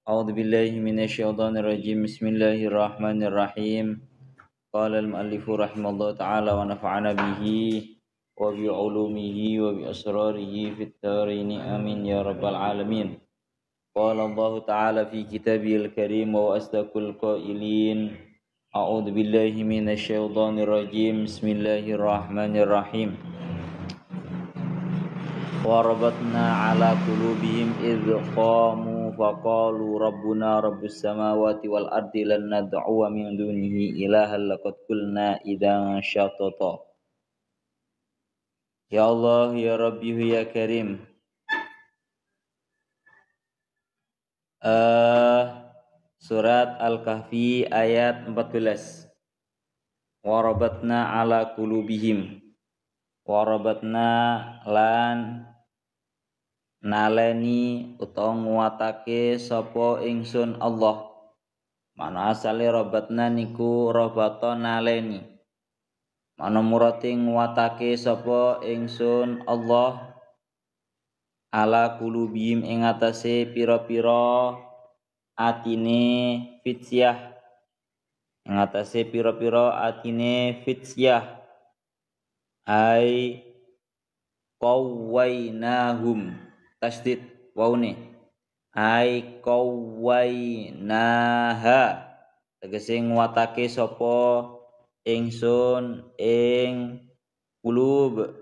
أعوذ بالله من الشيطان الرجيم بسم الله الرحمن الرحيم قال المؤلف رحمه الله تعالى ونفعنا به وبعلومه وبأسراره في الدارين آمين يا رب العالمين قال الله تعالى في كتابه الكريم وأصدق القائلين أعوذ بالله من الشيطان الرجيم بسم الله الرحمن الرحيم وَرَبَطْنَا عَلَى قُلُوبِهِمْ إِذْ قَامُوا فَقَالُوا رَبُّنَا رَبُّ السَّمَاوَاتِ وَالْأَرْضِ لَن نَّدْعُوَ مِن دُونِهِ إِلَٰهًا لَّقَدْ قُلْنَا إِذًا شَطَطًا. Ya Allah, ya Rabbi, ya Karim. Surat Al-Kahfi ayat 14. Warabatna ala qulubihim. Warabatna lan naleni utawa nguwatake sapa ingsun Allah. Mana asale robatna niku robata naleni. Mana murate nguwatake sapa ingsun Allah ala qulubihim ing atase pira-pira atine fitsyah. Ing atase pira-pira atine fitsyah. Ai qawwainahum tasdid waune ai qawwainaha tegese nguwatake sapa ingsun ing qulub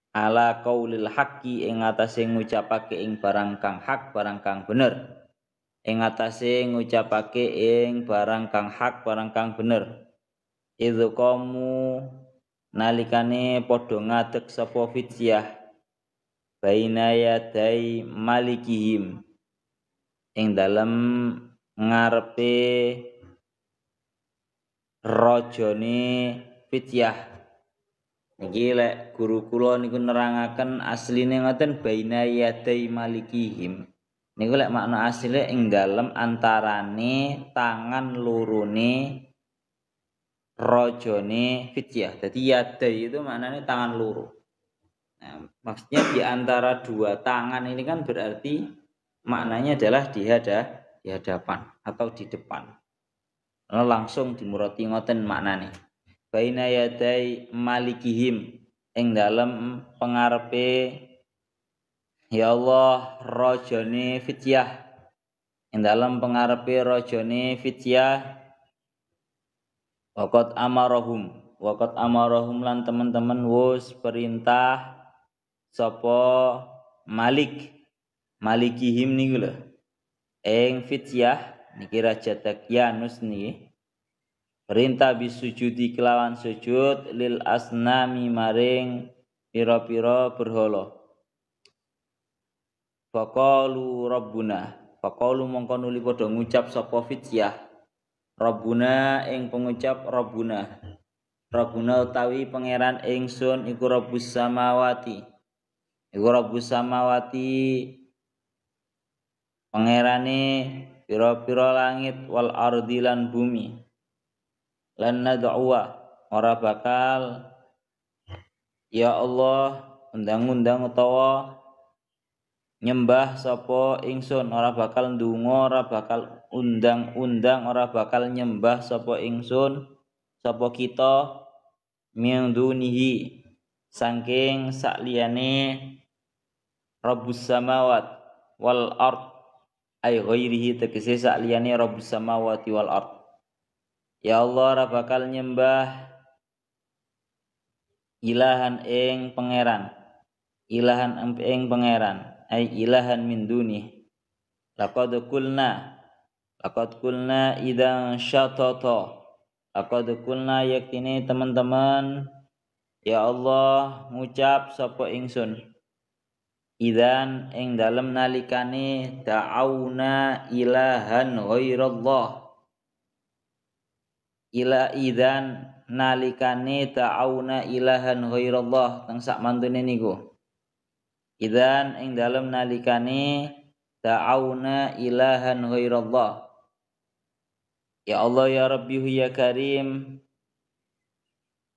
ala qaulil haqqi ing atase ngucapake ing barang kang hak barang kang bener ing atase ngucapake ing barang kang hak barang kang bener idzu qamu nalikane padha ngadeg sapa fitsyah baina yadai malikihim ing dalem ngarepe rajane fitsyah. Niki lek guru kula niku nerangaken asline ngoten baina yadai malikihim. Niku lek makna asline ing dalem antarane tangan lorone rajane fitsyah. Dadi yadai itu maknane tangan loro. Nah, maksudnya di antara dua tangan ini kan berarti maknanya adalah di hadapan atau di depan. Langsung dimurati ngoten maknane. Baina yadai malikihim ing dalem pengarepe ya Allah rajane fitsyah. Ing dalem pengarepe rajane fitsyah waqat amarahum lan teman-teman wus perintah sapa malikihim niku lho ing fitsyah niki Raja Daqyanus niki perintah bisujudi kelawan sujud lil asnami maring pira-pira berhala faqalu mongko nuli padha ngucap sapa fitsyah Rabbuna ing pengucap Rabbuna utawi pangeran ingsun iku Rabbus samawati iku Rabbus samawati pangerane pira-pira langit wal ardi lan bumi lan nad'uwa ora bakal ya Allah undang-undang utawa nyembah sapa ingsun ora bakal ndonga ora bakal undang-undang ora bakal nyembah sapa ingsun sapa kita min dunihi saking sakliyane Rabbus samawat wal ard ay ghairihi tegese sakliyane Rabbus samawati wal ard. Ya Allah ora bakal nyembah ilahan ing pangeran ay ilahan min duni laqad qulna idzan syatata laqad qulna yaktine teman-teman ya Allah ngucap sapa ingsun idzan ing dalem nalikane da'auna ilahan ghairallah idzan nalikane da'auna ilahan ghairallah teng sak mantune niku idzan ing dalem nalikane da'auna ilahan ghairallah ya Allah ya Rabbi ya Karim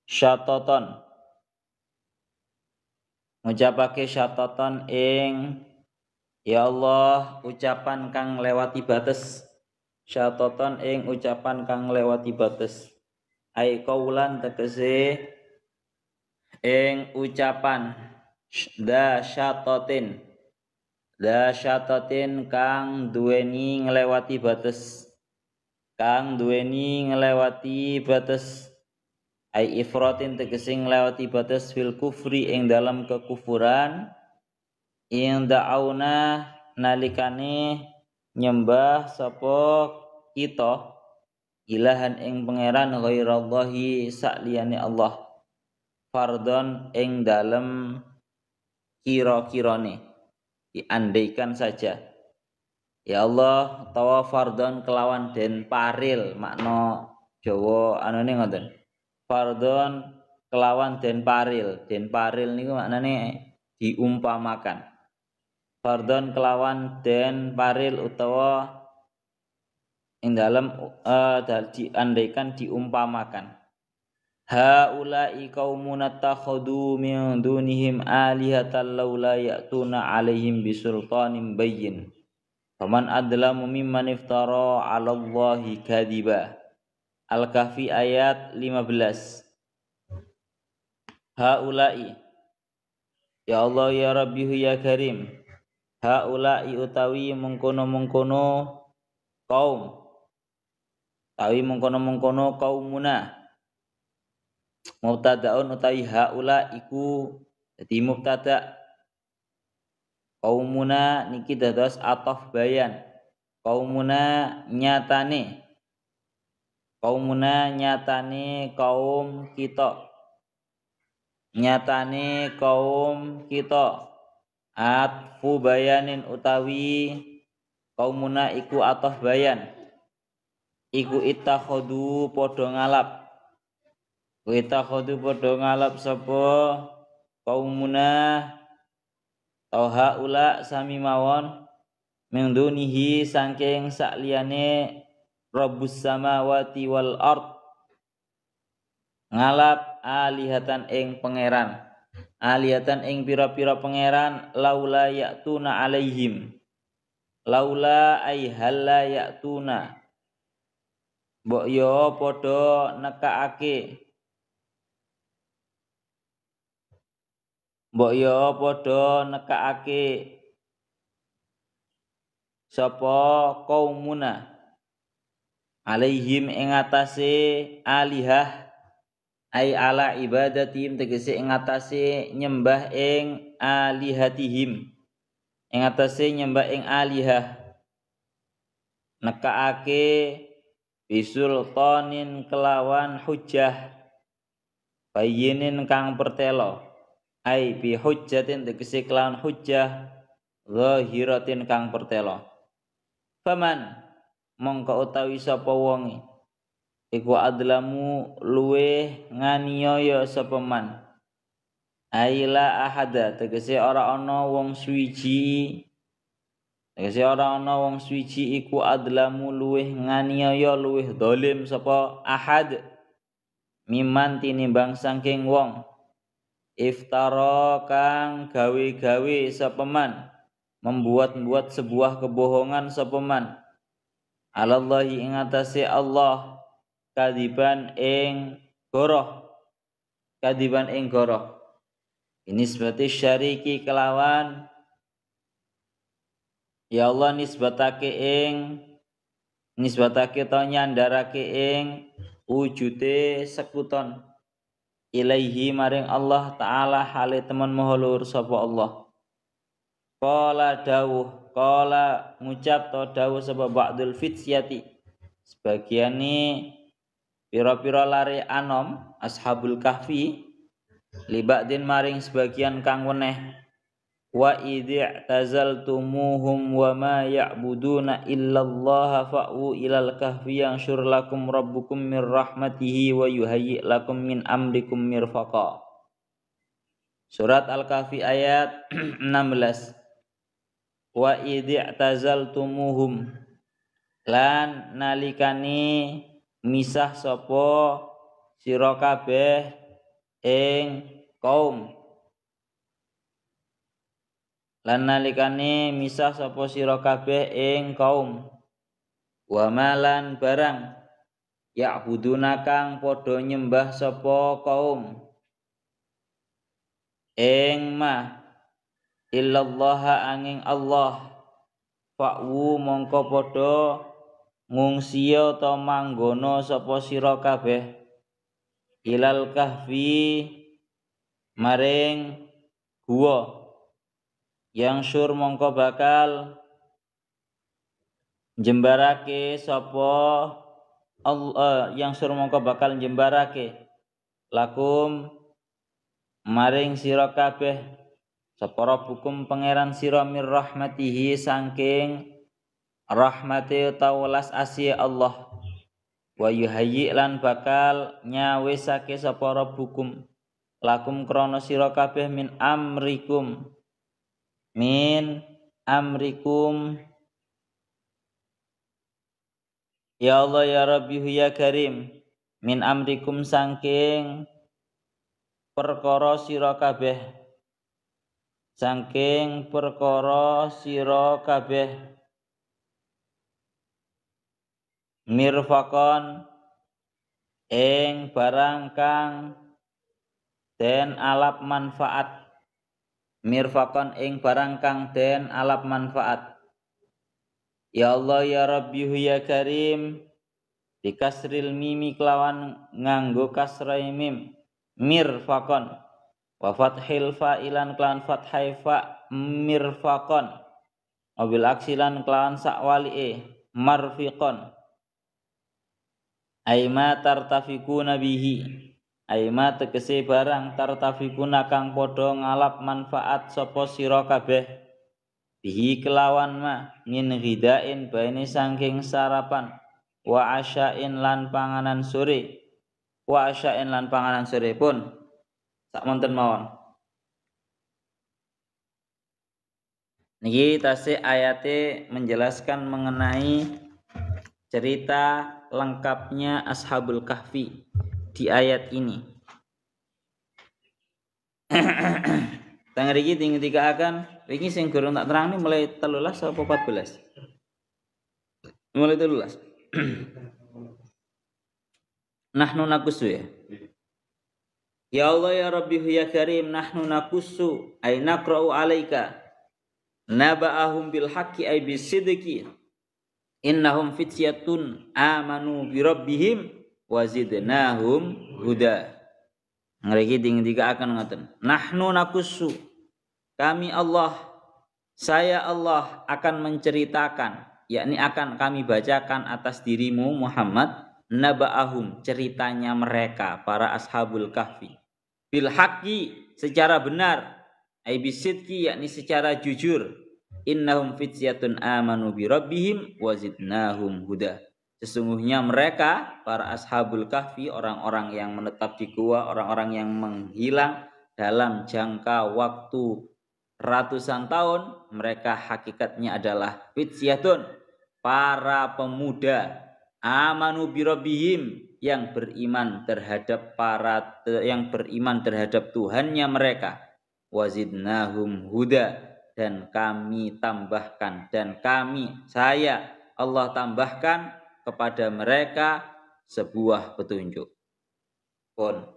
syatatan ngucapake syatatan ing Ya Allah, ucapan kang lewati bates, syatoton ing ucapan kang lewati bates. Ai kaulan tegese ing ucapan syatotin. Syatotin kang duweni nglewati bates. Kang duweni nglewati bates. Ai ifratin tegese nglewati bates fil kufri ing dalam kekufuran. Ing da'auna nalikane nyembah sapa kita ilahan ing pangeran ghairallahi sakliyane Allah fardhon ing dalem kira-kirane diandaikan saja ya Allah tawa fardhon kelawan den paril makna Jawa anune ngoten fardhon kelawan den paril niku maknane diumpamakan fardhon kelawan den paril utawa ing dalem diandaikan diumpamakan haula'i qaumun attakhadhu min dunihim alihatan laula ya'tuna 'alaihim bisultanin bayyin faman adlamu mimman iftara 'ala Allahi kadhiba Al-Kahfi ayat 15 haula'i ya Allah ya Rabbi ya Karim haula'i utawi mengkono-mengkono kaum kaumuna mubtadaun utawi haula iku dadi mubtada kaumuna niki dados ataf bayan kaumuna nyatane kaum kita atfu bayanin utawi kaumuna iku ataf bayan iku ittakhadhu padha ngalap sapa kaumuna tau haula sami mawon min dunihi saking sakliyane Rabbus samawati wal ard ngalap alihatan ing pangeran alihatan ing pira-pira pangeran laula ya'tuna alaihim laula ay halla ya'tuna mbok yo padha nekakake sapa kaumuna alaihim ing atase alihah ai ala ibadatihim tegese ing atase nyembah ing alihatihim ing atase nyembah ing alihah nekakake bisultanin kelawan hujjah bayinin kang pertelo ai bi hujjatin tegese kelawan hujjah zahiratin kang pertelo faman mongko utawi sapa wonge iku adlamu luweh nganiaya sapa man aila ahada tegese ora ana wong suwiji iku adlamu luweh nganiaya luweh dolim sapa ahad miman tinimbang saking wong iftara kang gawe-gawe sapa man membuat-buat sebuah kebohongan sapa man alallahi ing atase Allah kadiban ing goroh ini seperti syariki kelawan ya Allah nisbatake to nyandarake ing wujude sekuton ilaihi maring Allah taala hale temen maha luhur sapa Allah qala ngucap to dawuh sapa ba'dul fityati sebagiane pira-pira lare anom ashabul kahfi libadin maring sebagian kang weneh wa idz'tazaltumuhum wa ma ya'buduna illallah fa'u ilal kahfi yanshur lakum rabbukum mir rahmatihi wa yuhayyi lakum min amrikum mirfaqa Surat Al-Kahfi ayat 16 wa idz'tazaltumuhum lan nalikane misah sapa sira kabeh ing kaum lan nalikane misah sapa sira kabeh ing kaum wa malan barang ya'buduna kang padha nyembah sapa kaum ing ma illallah angin Allah fa'wu mongko padha ngungsiya ta manggono sapa sira kabeh ilal kahfi maring gua yang syur mongko bakal jembarake sapa Allah yang syur mongko bakal jembarake lakum maring sira kabeh sapa rabbukum pangeran sira mir rahmatihi saking rahmate tawelas asih Allah wa yuhayyi lan bakal nyawisake sapa rabbukum lakum krana sira kabeh min amrikum ya Allah ya Rabbi ya Karim min amrikum saking perkara sira kabeh mirfaqon ing barang kang den alap manfaat mirfaqon ing barang kang den alap manfaat ya Allah ya Rabbi ya Karim dikasril mimi kelawan nganggo kasrai mim mirfaqon wa fathil fa'ilan kelawan fathai fa mirfaqon wabil aksilan kelawan sakwali'e marfiqon aima tartafikuna bihi aima tegese barang tartafikuna kang padha ngalap manfaat sapa sira kabeh bihi kelawan ma min ghidain baine saking sarapan wa asyain lan panganan sore pun sakmonten mawon niki tasih ayate menjelaskan mengenai cerita lengkapnya Ashabul Kahfi di ayat ini. Tengah iki tinggal akan iki sing gurung tak terang ini mulai 13 atau 14? Mulai 13. Nahnu nakusu ya. Ya Allah ya Rabbi ya Karim nahnu nakusu ay naqra'u alaika naba'ahum bil haqqi ay bisidqi innahum fityatun amanu bi rabbihim wa zidnahum huda. Ngriki tinggal akan ngoten. Nahnu nakussu kami Allah saya Allah akan menceritakan yakni akan kami bacakan atas dirimu Muhammad naba'ahum ceritanya mereka para ashabul kahfi bil haqqi secara benar ai bisidqi yakni secara jujur innahum fityatun amanu bi rabbihim wa zidnahum huda. Sesungguhnya mereka para ashabul kahfi orang-orang yang menetap di gua, orang-orang yang menghilang dalam jangka waktu ratusan tahun, mereka hakikatnya adalah fityatun para pemuda amanu bi rabbihim yang beriman terhadap Tuhannya mereka wa zidnahum huda dan kami tambahkan saya Allah tambahkan kepada mereka sebuah petunjuk pun.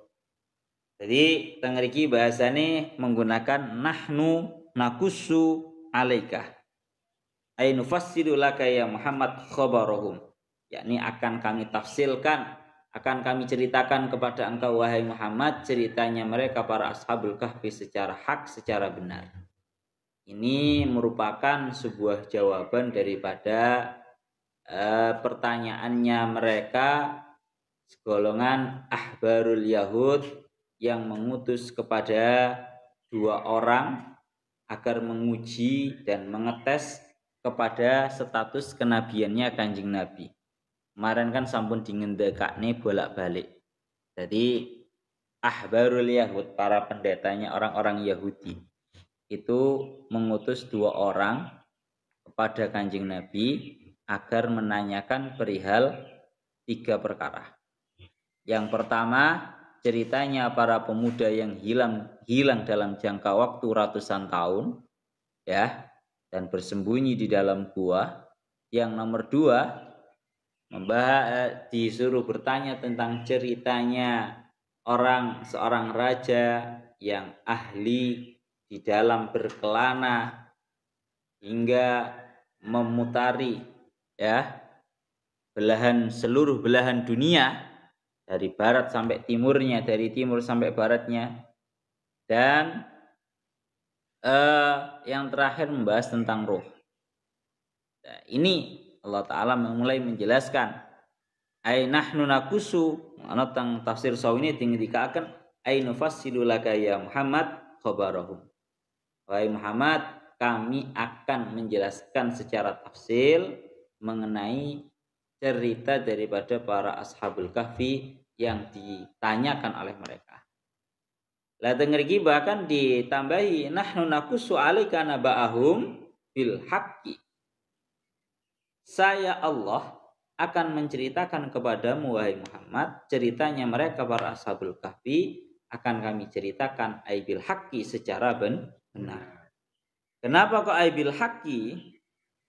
Jadi tengriki bahasane menggunakan nahnu nakussu alaika ay nufassilu laka ya Muhammad khabarahum yakni akan kami tafsilkan akan kami ceritakan kepada engkau wahai Muhammad ceritanya mereka para ashabul kahfi secara hak secara benar. Ini merupakan sebuah jawaban daripada pertanyaannya mereka segolongan ahbarul Yahud yang mengutus kepada 2 orang agar menguji dan mengetes kepada status kenabiannya Kanjeng Nabi. Kemarin kan sampun dingendakane bolak-balik. Jadi ahbarul Yahud para pendetanya orang-orang Yahudi itu mengutus 2 orang kepada Kanjeng Nabi agar menanyakan perihal 3 perkara. Yang pertama, ceritanya para pemuda yang hilang dalam jangka waktu ratusan tahun. ya, dan bersembunyi di dalam gua. Yang nomor 2, disuruh bertanya tentang ceritanya seorang raja yang ahli di dalam berkelana hingga memutari, ya, seluruh belahan dunia dari barat sampai timurnya, dari timur sampai baratnya. Dan yang terakhir membahas tentang ruh. Nah, ini Allah Ta'ala mulai menjelaskan ai nahnu nakusu ana tang tafsir sawine dikatakan ai nufassilu laka ya Muhammad khabarahum. Wahai Muhammad, kami akan menjelaskan secara tafsil mengenai cerita daripada para ashabul kahfi yang ditanyakan oleh mereka. Lah denger iki bahkan ditambahi nahnu nakusu alaika naba'ahum bil haqqi. Saya Allah akan menceritakan kepadamu wahai Muhammad ceritanya mereka para ashabul kahfi akan kami ceritakan aibil haqqi secara benar. Kenapa kok aibil haqqi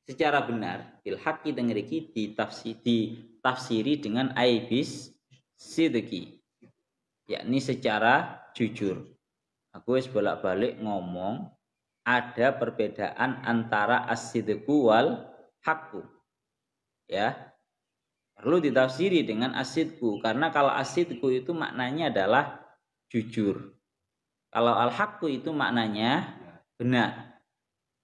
secara benar? Bil haqqi dengeriki ditafsiri dengan aibis sidqi, yakni secara jujur. Aku wis bolak-balik ngomong ada perbedaan antara as-sidqu wal haqqu. Ya, perlu ditafsiri dengan asidku, karena kalau asidku itu maknanya adalah jujur, kalau al-haqqu itu maknanya benar.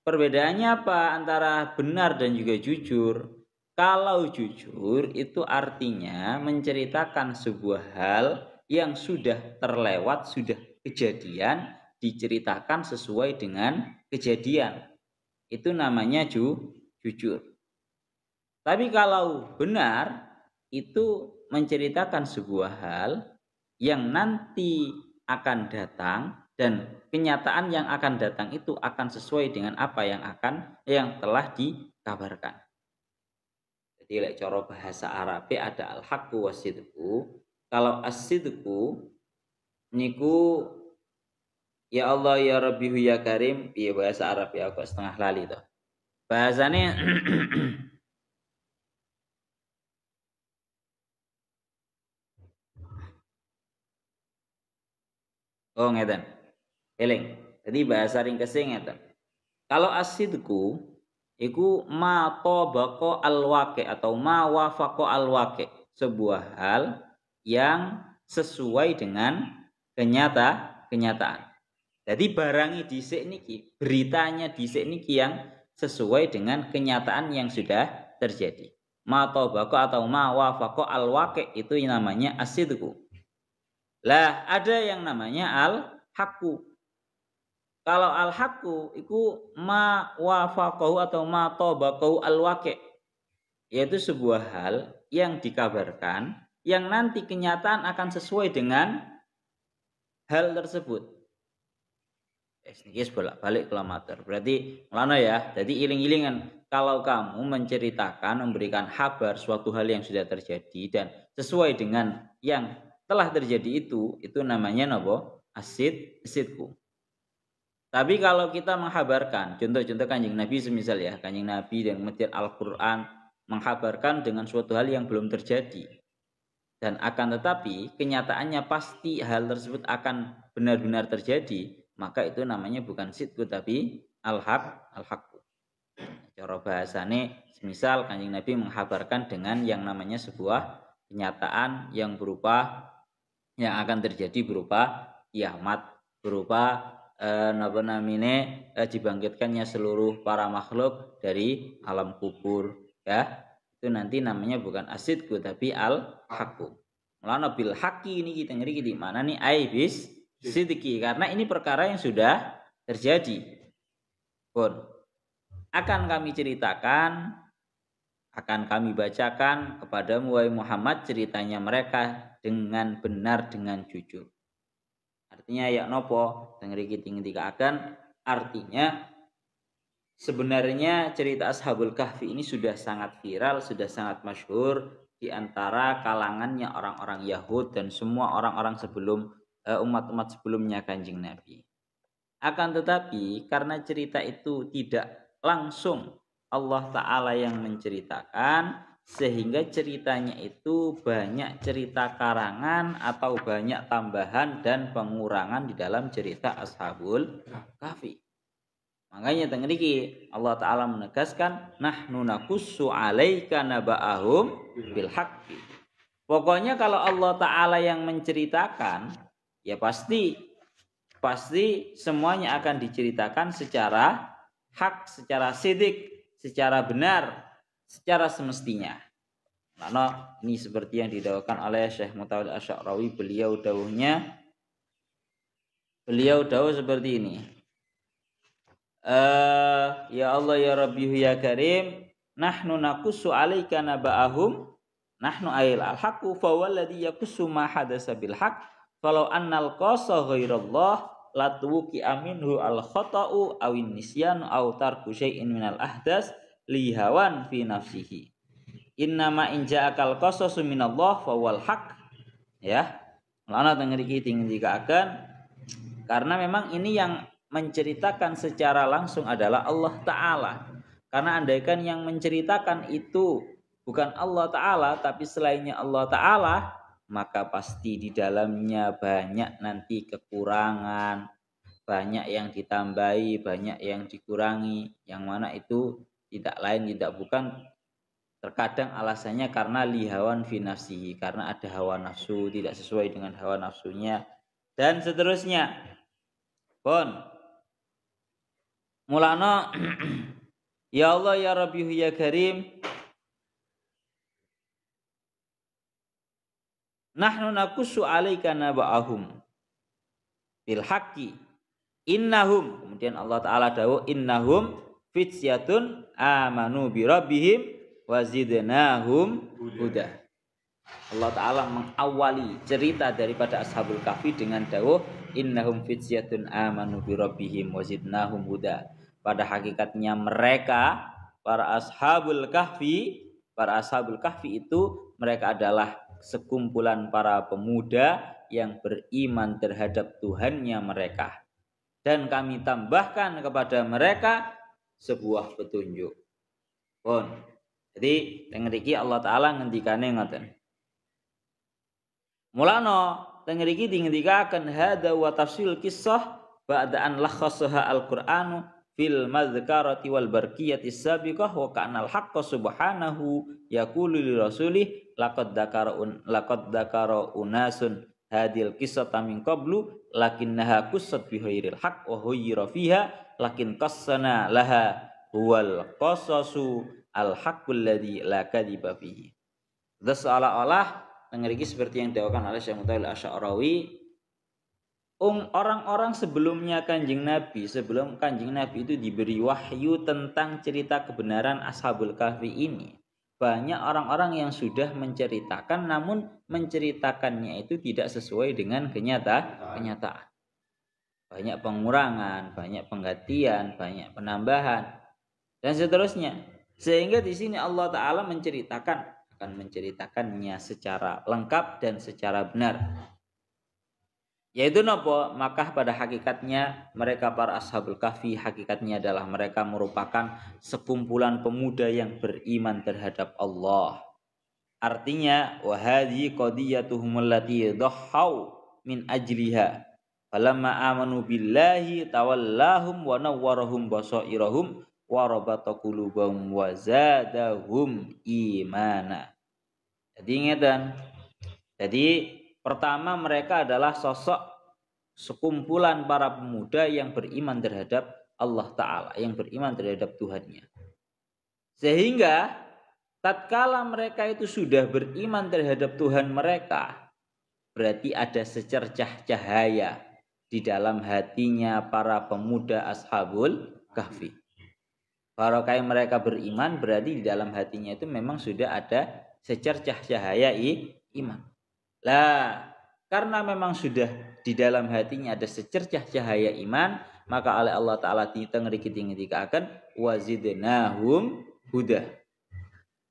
Perbedaannya apa antara benar dan juga jujur? Kalau jujur itu artinya menceritakan sebuah hal yang sudah terlewat, sudah kejadian, diceritakan sesuai dengan kejadian, itu namanya jujur. Tapi kalau benar itu menceritakan sebuah hal yang nanti akan datang dan kenyataan yang akan datang itu akan sesuai dengan apa yang telah dikabarkan. Jadi lek cara bahasa Arab ada al-haqqu wasidqu. Kalau as-sidqu niku ya Allah ya Rabbihu ya Karim, piye bahasa Arab ya, aku setengah lali toh. Bahasane oh ngeten. Eling. Jadi bahasa ringkese ngeten. Kalau asidku iku ma tabaqo al-waqi atau ma wafaqo al-waqi, sebuah hal yang sesuai dengan kenyataan. Jadi barangi dhisik niki, beritanya dhisik niki yang sesuai dengan kenyataan yang sudah terjadi. Ma tabaqo atau ma wafaqo al-waqi itu namanya asidku. Lah ada yang namanya al-haqqu. Kalau al-haqqu itu ma wafaqahu atau ma tabaqahu al-waqi', yaitu sebuah hal yang dikabarkan yang nanti kenyataan akan sesuai dengan hal tersebut. Ini bolak-balik kelamater. Berarti melano ya. Jadi iling-ilingan kalau kamu menceritakan, memberikan kabar suatu hal yang sudah terjadi dan sesuai dengan yang telah terjadi itu namanya napa? Asidku. Tapi kalau kita menghabarkan, contoh-contoh Kanjeng Nabi semisal ya, Kanjeng Nabi dan kemudian Al-Qur'an menghabarkan dengan suatu hal yang belum terjadi. Dan akan tetapi kenyataannya pasti hal tersebut akan benar-benar terjadi, maka itu namanya bukan sidku tapi al-haqqu. Cara bahasane semisal Kanjeng Nabi menghabarkan dengan yang namanya sebuah kenyataan yang akan terjadi berupa kiamat, berupa dibangkitkannya seluruh para makhluk dari alam kubur, ya. Itu nanti namanya bukan asidku tapi al-haqqu. Mulane bil haqqi ini kita ngeri di mana nih aibis sidiki, karena ini perkara yang sudah terjadi. Pun akan kami ceritakan, akan kami bacakan kepadamu wahai Muhammad ceritanya mereka dengan benar, dengan jujur. Artinya ya nopo dengeriki tinggi akan artinya sebenarnya cerita Ashabul Kahfi ini sudah sangat viral, sudah sangat masyhur di antara kalangannya orang-orang Yahud dan semua orang-orang sebelum umat-umat sebelumnya Kanjeng Nabi. Akan tetapi karena cerita itu tidak langsung Allah Ta'ala yang menceritakan, sehingga ceritanya itu banyak cerita karangan atau banyak tambahan dan pengurangan di dalam cerita Ashabul Kahfi. Makanya teng niki Allah Ta'ala menegaskan nahnu naqussu 'alaika naba'ahum bil haqqi. Pokoknya kalau Allah Ta'ala yang menceritakan, ya pasti semuanya akan diceritakan secara hak, secara sidik, secara benar, secara semestinya. Karena ini seperti yang didawahkan oleh Syekh Mutawalli Asy'arawi, beliau dawuh seperti ini. Ya Allah ya Rabbi ya Karim, nahnu naqussu 'alaika naba'ahum, nahnu ayil al-haqqu fa walladhi yaqussu ma hadasa bil haqq falau annal qasa ghairallah latwuki aminhu al-khata'u awin nisyan aw tarku syai'in minal ahdas lihawan fi nafsihi. Innama in ja'akal qasasu minallah fa wal haq. Ya. Lana teng mriki dingendikaken karena memang ini yang menceritakan secara langsung adalah Allah Ta'ala. Karena andaikan yang menceritakan itu bukan Allah Ta'ala tapi selainnya Allah Ta'ala, maka pasti di dalamnya banyak nanti kekurangan, banyak yang ditambahi, banyak yang dikurangi, yang mana itu tidak lain tidak bukan terkadang alasannya karena lihawan fi nafsihi, karena ada hawa nafsu tidak sesuai dengan hawa nafsunya dan seterusnya. Pun mulana ya Allah ya Rabbi ya Karim, nahnu naqussu 'alaika naba'ahum bil haqqi innahum, kemudian Allah Ta'ala dawuh innahum fityatun amanu bi rabbihim wa zidnahum huda. Allah Ta'ala mengawali cerita daripada Ashabul Kahfi dengan dawuh innahum fityatun amanu bi rabbihim wa zidnahum huda. Pada hakikatnya mereka para Ashabul Kahfi itu mereka adalah sekumpulan para pemuda yang beriman terhadap Tuhannya mereka, dan kami tambahkan kepada mereka sebuah petunjuk. Pun. Jadi teng mriki Allah Ta'ala ngendikane ngoten. Mulana teng mriki dingendikaken hadza wa tafsil qissah ba'da an lakhasaha al-Qur'anu fil madzkarati wal barqiyati sabiqah wa kana al-haqqa subhanahu yaqulu li rasulih laqad dzakara unasun hadil qissata min qablu lakinnaha qussat bi ghairil haqq wa huyyira fiha lakin qassana laha huwal qasasu al haqqul ladzi la kadziba fihi. Seolah-olah mriki seperti yang dikatakan oleh Syekh Mutawalli Asy'arawi, orang-orang sebelum Kanjeng Nabi itu diberi wahyu tentang cerita kebenaran Ashabul Kahfi ini. Banyak orang-orang yang sudah menceritakan, namun menceritakannya itu tidak sesuai dengan kenyataan. Banyak pengurangan, banyak penggantian, banyak penambahan, dan seterusnya. Sehingga di sini Allah Ta'ala akan menceritakannya secara lengkap dan secara benar. Yaitu nopo, maka pada hakikatnya mereka para Ashabul Kahfi hakikatnya adalah mereka merupakan sekumpulan pemuda yang beriman terhadap Allah. Artinya wahadi qadiyatuhum allati dhahau min ajliha falamma amanu billahi tawallahum wa nawwarahum basairahum wa rabata qulubahum wa zadahum imana. Jadi ngeten. Jadi pertama mereka adalah sosok sekumpulan para pemuda yang beriman terhadap Allah Ta'ala, yang beriman terhadap Tuhannya. Sehingga tatkala mereka itu sudah beriman terhadap Tuhan mereka, berarti ada secercah cahaya di dalam hatinya para pemuda Ashabul Kahfi. Barokah mereka beriman berarti di dalam hatinya itu memang sudah ada secercah cahaya iman. Lah, karena memang sudah di dalam hatinya ada secercah cahaya iman, maka oleh Allah Ta'ala dikatakan wazidnahum huda,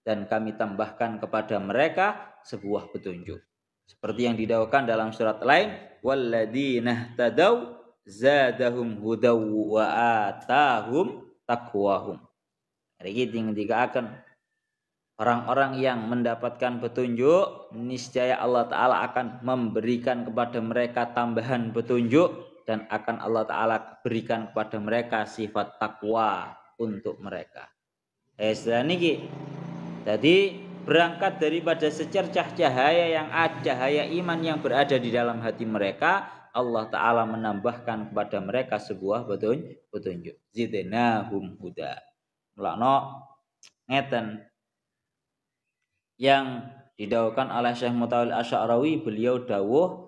dan kami tambahkan kepada mereka sebuah petunjuk. Seperti yang didawahkan dalam surat lain, walladzina tadaw zadahum hudaw wa atahum taqwahum. Iki dikatakan orang-orang yang mendapatkan petunjuk, niscaya Allah Ta'ala akan memberikan kepada mereka tambahan petunjuk dan akan Allah Ta'ala berikan kepada mereka sifat takwa untuk mereka. Niki. Jadi berangkat daripada secercah cahaya yang ada, cahaya iman yang berada di dalam hati mereka, Allah Ta'ala menambahkan kepada mereka sebuah petunjuk. Zidnahum huda. Mulakno ngeten yang didawuhkan oleh Syekh Mutawil Asy'arawi, beliau dawuh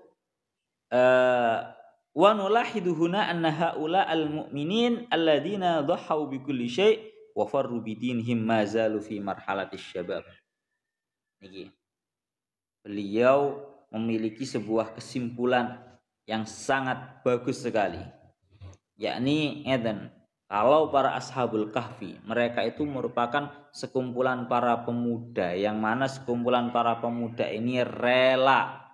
wa nulahidu huna anna haula al-mu'minin alladzina dhahau bi kulli syai' wa farru bi dinihim ma zalu fi marhalatis syabab. Niki. Beliau memiliki sebuah kesimpulan yang sangat bagus sekali. Yakni ngeten, kalau para ashabul kahfi, mereka itu merupakan sekumpulan para pemuda, yang mana sekumpulan para pemuda ini rela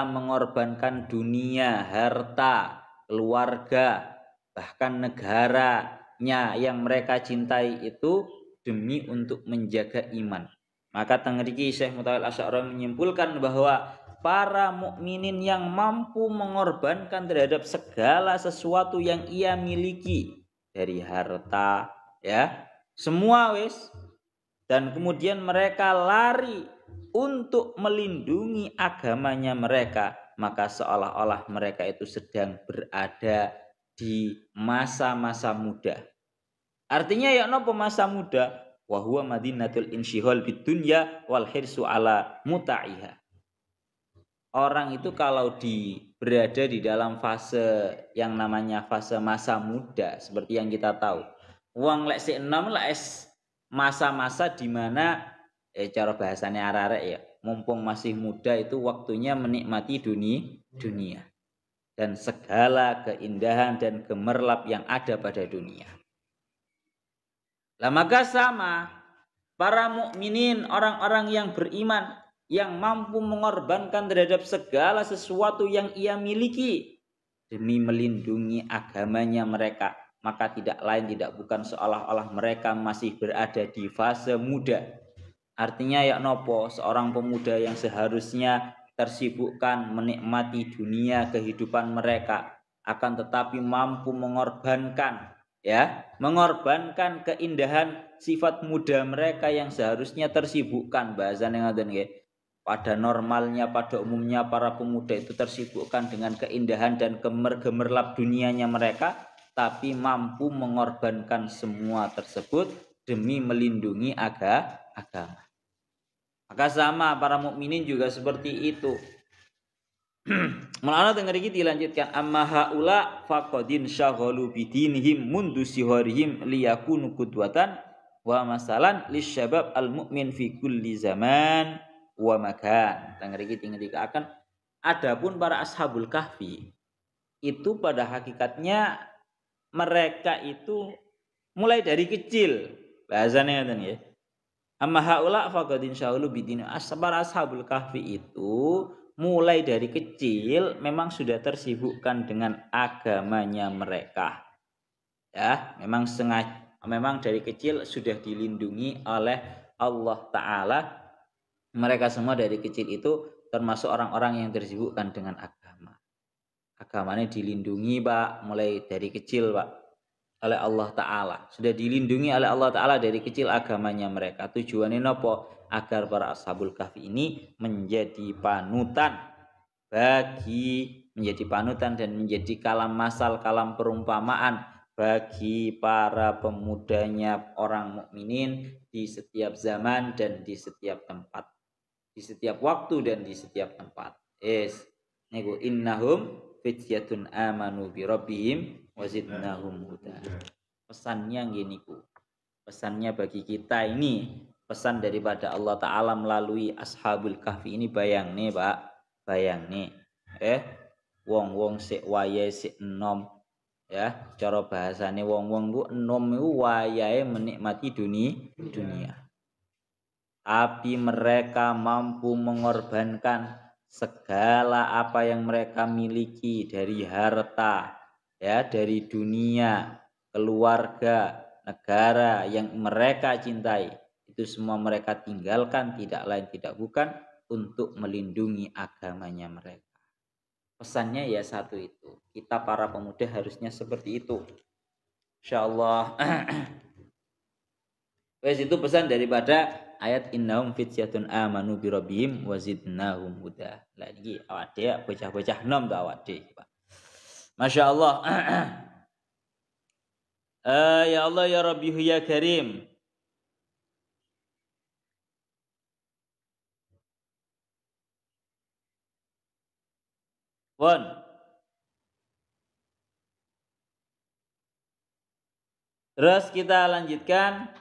mengorbankan dunia, harta, keluarga, bahkan negaranya yang mereka cintai itu demi untuk menjaga iman. Maka tengriki Syekh Mutawil Asy'arawi menyimpulkan bahwa para mukminin yang mampu mengorbankan terhadap segala sesuatu yang ia miliki, dari harta, ya, semua wis, dan kemudian mereka lari untuk melindungi agamanya mereka, maka seolah-olah mereka itu sedang berada di masa-masa muda. Artinya ya nopo masa muda? Wa huwa madinatul insyihal bidunya wal hirsu ala muta'iha. Orang itu kalau berada di dalam fase yang namanya fase masa muda, seperti yang kita tahu, wong lek sik enom lek masa-masa di mana cara bahasane arek-arek ya, mumpung masih muda itu waktunya menikmati dunia dan segala keindahan dan gemerlap yang ada pada dunia. Lah maka sama para mukminin, orang-orang yang beriman yang mampu mengorbankan terhadap segala sesuatu yang ia miliki demi melindungi agamanya mereka, maka tidak lain tidak bukan seolah-olah mereka masih berada di fase muda. Artinya ya nopo, seorang pemuda yang seharusnya tersibukkan menikmati dunia kehidupan mereka, akan tetapi mampu mengorbankan keindahan sifat muda mereka yang seharusnya tersibukkan, bahasane ngoten nggih. Pada normalnya, pada umumnya para pemuda itu tersibukkan dengan keindahan dan gemerlap dunianya mereka, tapi mampu mengorbankan semua tersebut demi melindungi agama. Maka sama para mukminin juga seperti itu. Mulane teng mriki dilanjutkan, amma haula faqadin syaghalu bidinihim mundu siharihim liyakunu qudwatan wa masalan lisyabab al-mu'min fi kulli zaman wa makan. Teng mriki dikatakan adapun para ashabul kahfi itu pada hakikatnya mereka itu mulai dari kecil, bahasane ngoten ya. Amma haula faqadin syaghalu bidinihim, para ashabul kahfi itu mulai dari kecil memang sudah tersibukkan dengan agamanya mereka. Ya, memang dari kecil sudah dilindungi oleh Allah Ta'ala. Mereka semua dari kecil itu termasuk orang-orang yang tersibukkan dengan agama. Agamanya dilindungi, Pak, mulai dari kecil, Pak, oleh Allah Ta'ala. Sudah dilindungi oleh Allah Ta'ala dari kecil agamanya mereka. Tujuannya nopo? Agar para ashabul kahfi ini menjadi panutan dan menjadi kalam masal, kalam perumpamaan bagi para pemudanya orang mukminin di setiap zaman dan di setiap tempat, di setiap waktu dan di setiap tempat. Niku innahum fityatun amanu bi rabbihim wa zidnahum huda. Pesannya ngeniku. Pesannya bagi kita ini, pesan daripada Allah Ta'ala melalui ashabul kahfi ini, bayang nih Pak, bayang nih. Wong-wong sik wayahe sik enom, ya, cara bahasane wong-wong ku enom iku wayahe menikmati dunia. Tapi mereka mampu mengorbankan segala apa yang mereka miliki dari harta, ya, dari dunia, keluarga, negara yang mereka cintai, itu semua mereka tinggalkan tidak lain tidak bukan untuk melindungi agamanya mereka. Pesannya ya satu itu. Kita para pemuda harusnya seperti itu. Insyaallah. Wes itu pesan daripada ayat innahum fityatun amanu bi rabbihim wa zidnahum huda. Lah iki awake bocah-bocah nom to awake, Pak. Masyaallah. Ya Allah ya Rabbi ya Karim. Pun. Terus kita lanjutkan.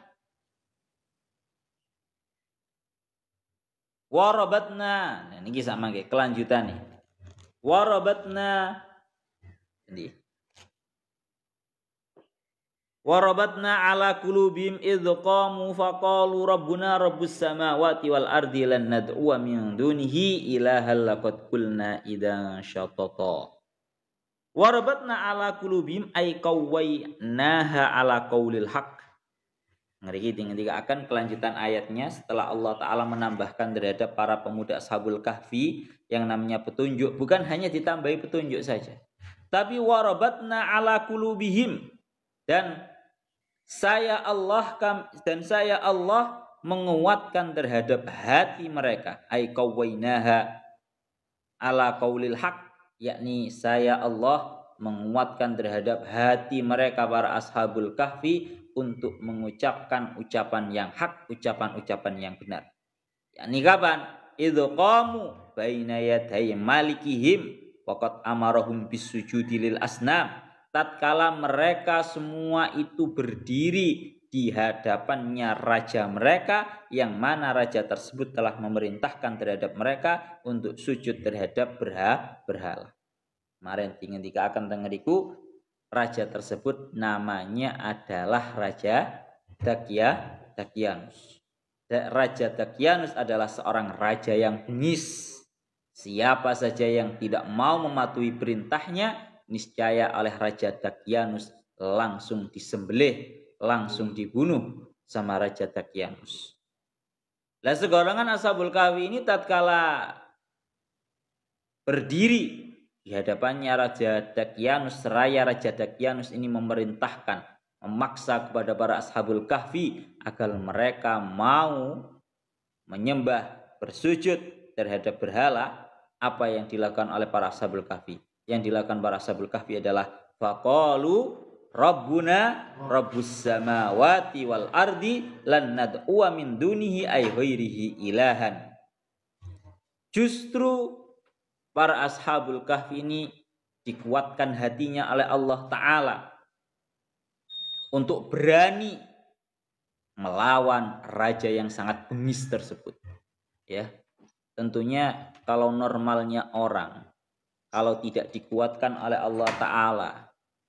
Warabatna. Nah, ini sama kayak kelanjutan nih. Warabatna. Ini. Warabatna ala qulubihim idh qamu faqalu rabbuna rabbus samawati wal ardi lan nad'u min dunihi ilahan laqad qulna idan syatata. Warabatna ala qulubihim ay qawwaynaha ala qaulil haqq. Ngeri ketika akan kelanjutan ayatnya setelah Allah Ta'ala menambahkan terhadap para pemuda Ashabul Kahfi yang namanya petunjuk, bukan hanya ditambahi petunjuk saja, tapi warabatna ala qulubihim, dan saya Allah menguatkan terhadap hati mereka, ay qawwainaha ala qaulil haq, yakni saya Allah menguatkan terhadap hati mereka para Ashabul Kahfi untuk mengucapkan ucapan yang hak, ucapan-ucapan yang benar. Yakni kapan? Idzu qamu baina yaday malikihim waqad amarahum bisujudi lil asnam. Tatkala mereka semua itu berdiri di hadapannya raja mereka, yang mana raja tersebut telah memerintahkan terhadap mereka untuk sujud terhadap berhala. Kemarin ketika akan tengeriku, raja tersebut namanya adalah Raja Dakyanus. Raja Dakyanus adalah seorang raja yang bengis. Siapa saja yang tidak mau mematuhi perintahnya, niscaya oleh Raja Dakyanus langsung disembelih, langsung dibunuh sama Raja Dakyanus. Lah segolongan Ashabul Kahfi ini tatkala berdiri di hadapannya Raja Dakyanus, seraya Raja Dakyanus ini memerintahkan, memaksa kepada para Ashabul Kahfi agar mereka mau menyembah, bersujud terhadap berhala. Apa yang dilakukan oleh para Ashabul Kahfi? Yang dilakukan para Ashabul Kahfi adalah faqalu rabbuna rabbus samawati wal ardi lan nad'u min dunihi ay ghairihi ilahan. Justru para Ashabul Kahfi ini dikuatkan hatinya oleh Allah Ta'ala untuk berani melawan raja yang sangat bengis tersebut. Ya, tentunya kalau normalnya orang, kalau tidak dikuatkan oleh Allah Ta'ala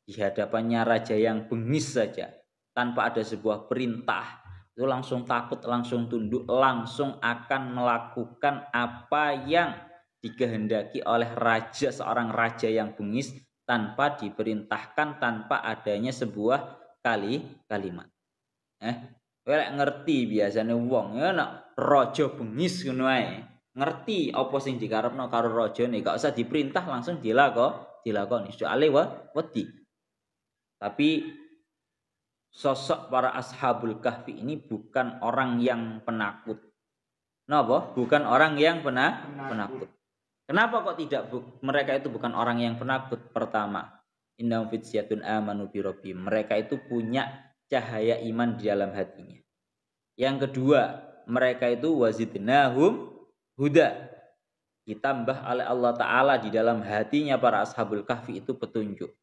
di hadapannya raja yang bengis saja, tanpa ada sebuah perintah, itu langsung takut, langsung tunduk, langsung akan melakukan apa yang dikehendaki oleh raja, seorang raja yang bengis, tanpa diperintahkan, tanpa adanya sebuah kalimat. Ngerti biasanya wong ya nak raja bengis ngono ae. Ngerti apa sing dikarepno karo rajane, gak usah diperintah, langsung dilakoni. Soale wedi. Tapi sosok para Ashabul Kahfi ini bukan orang yang penakut. Napa? Bukan orang yang penakut. Kenapa kok tidak mereka itu bukan orang yang penakut? Pertama, innahum fityatun amanu bi rabbihim. Mereka itu punya cahaya iman di dalam hatinya. Yang kedua, mereka itu wazidnahum huda. Ditambah oleh Allah Ta'ala di dalam hatinya para Ashabul Kahfi itu petunjuk.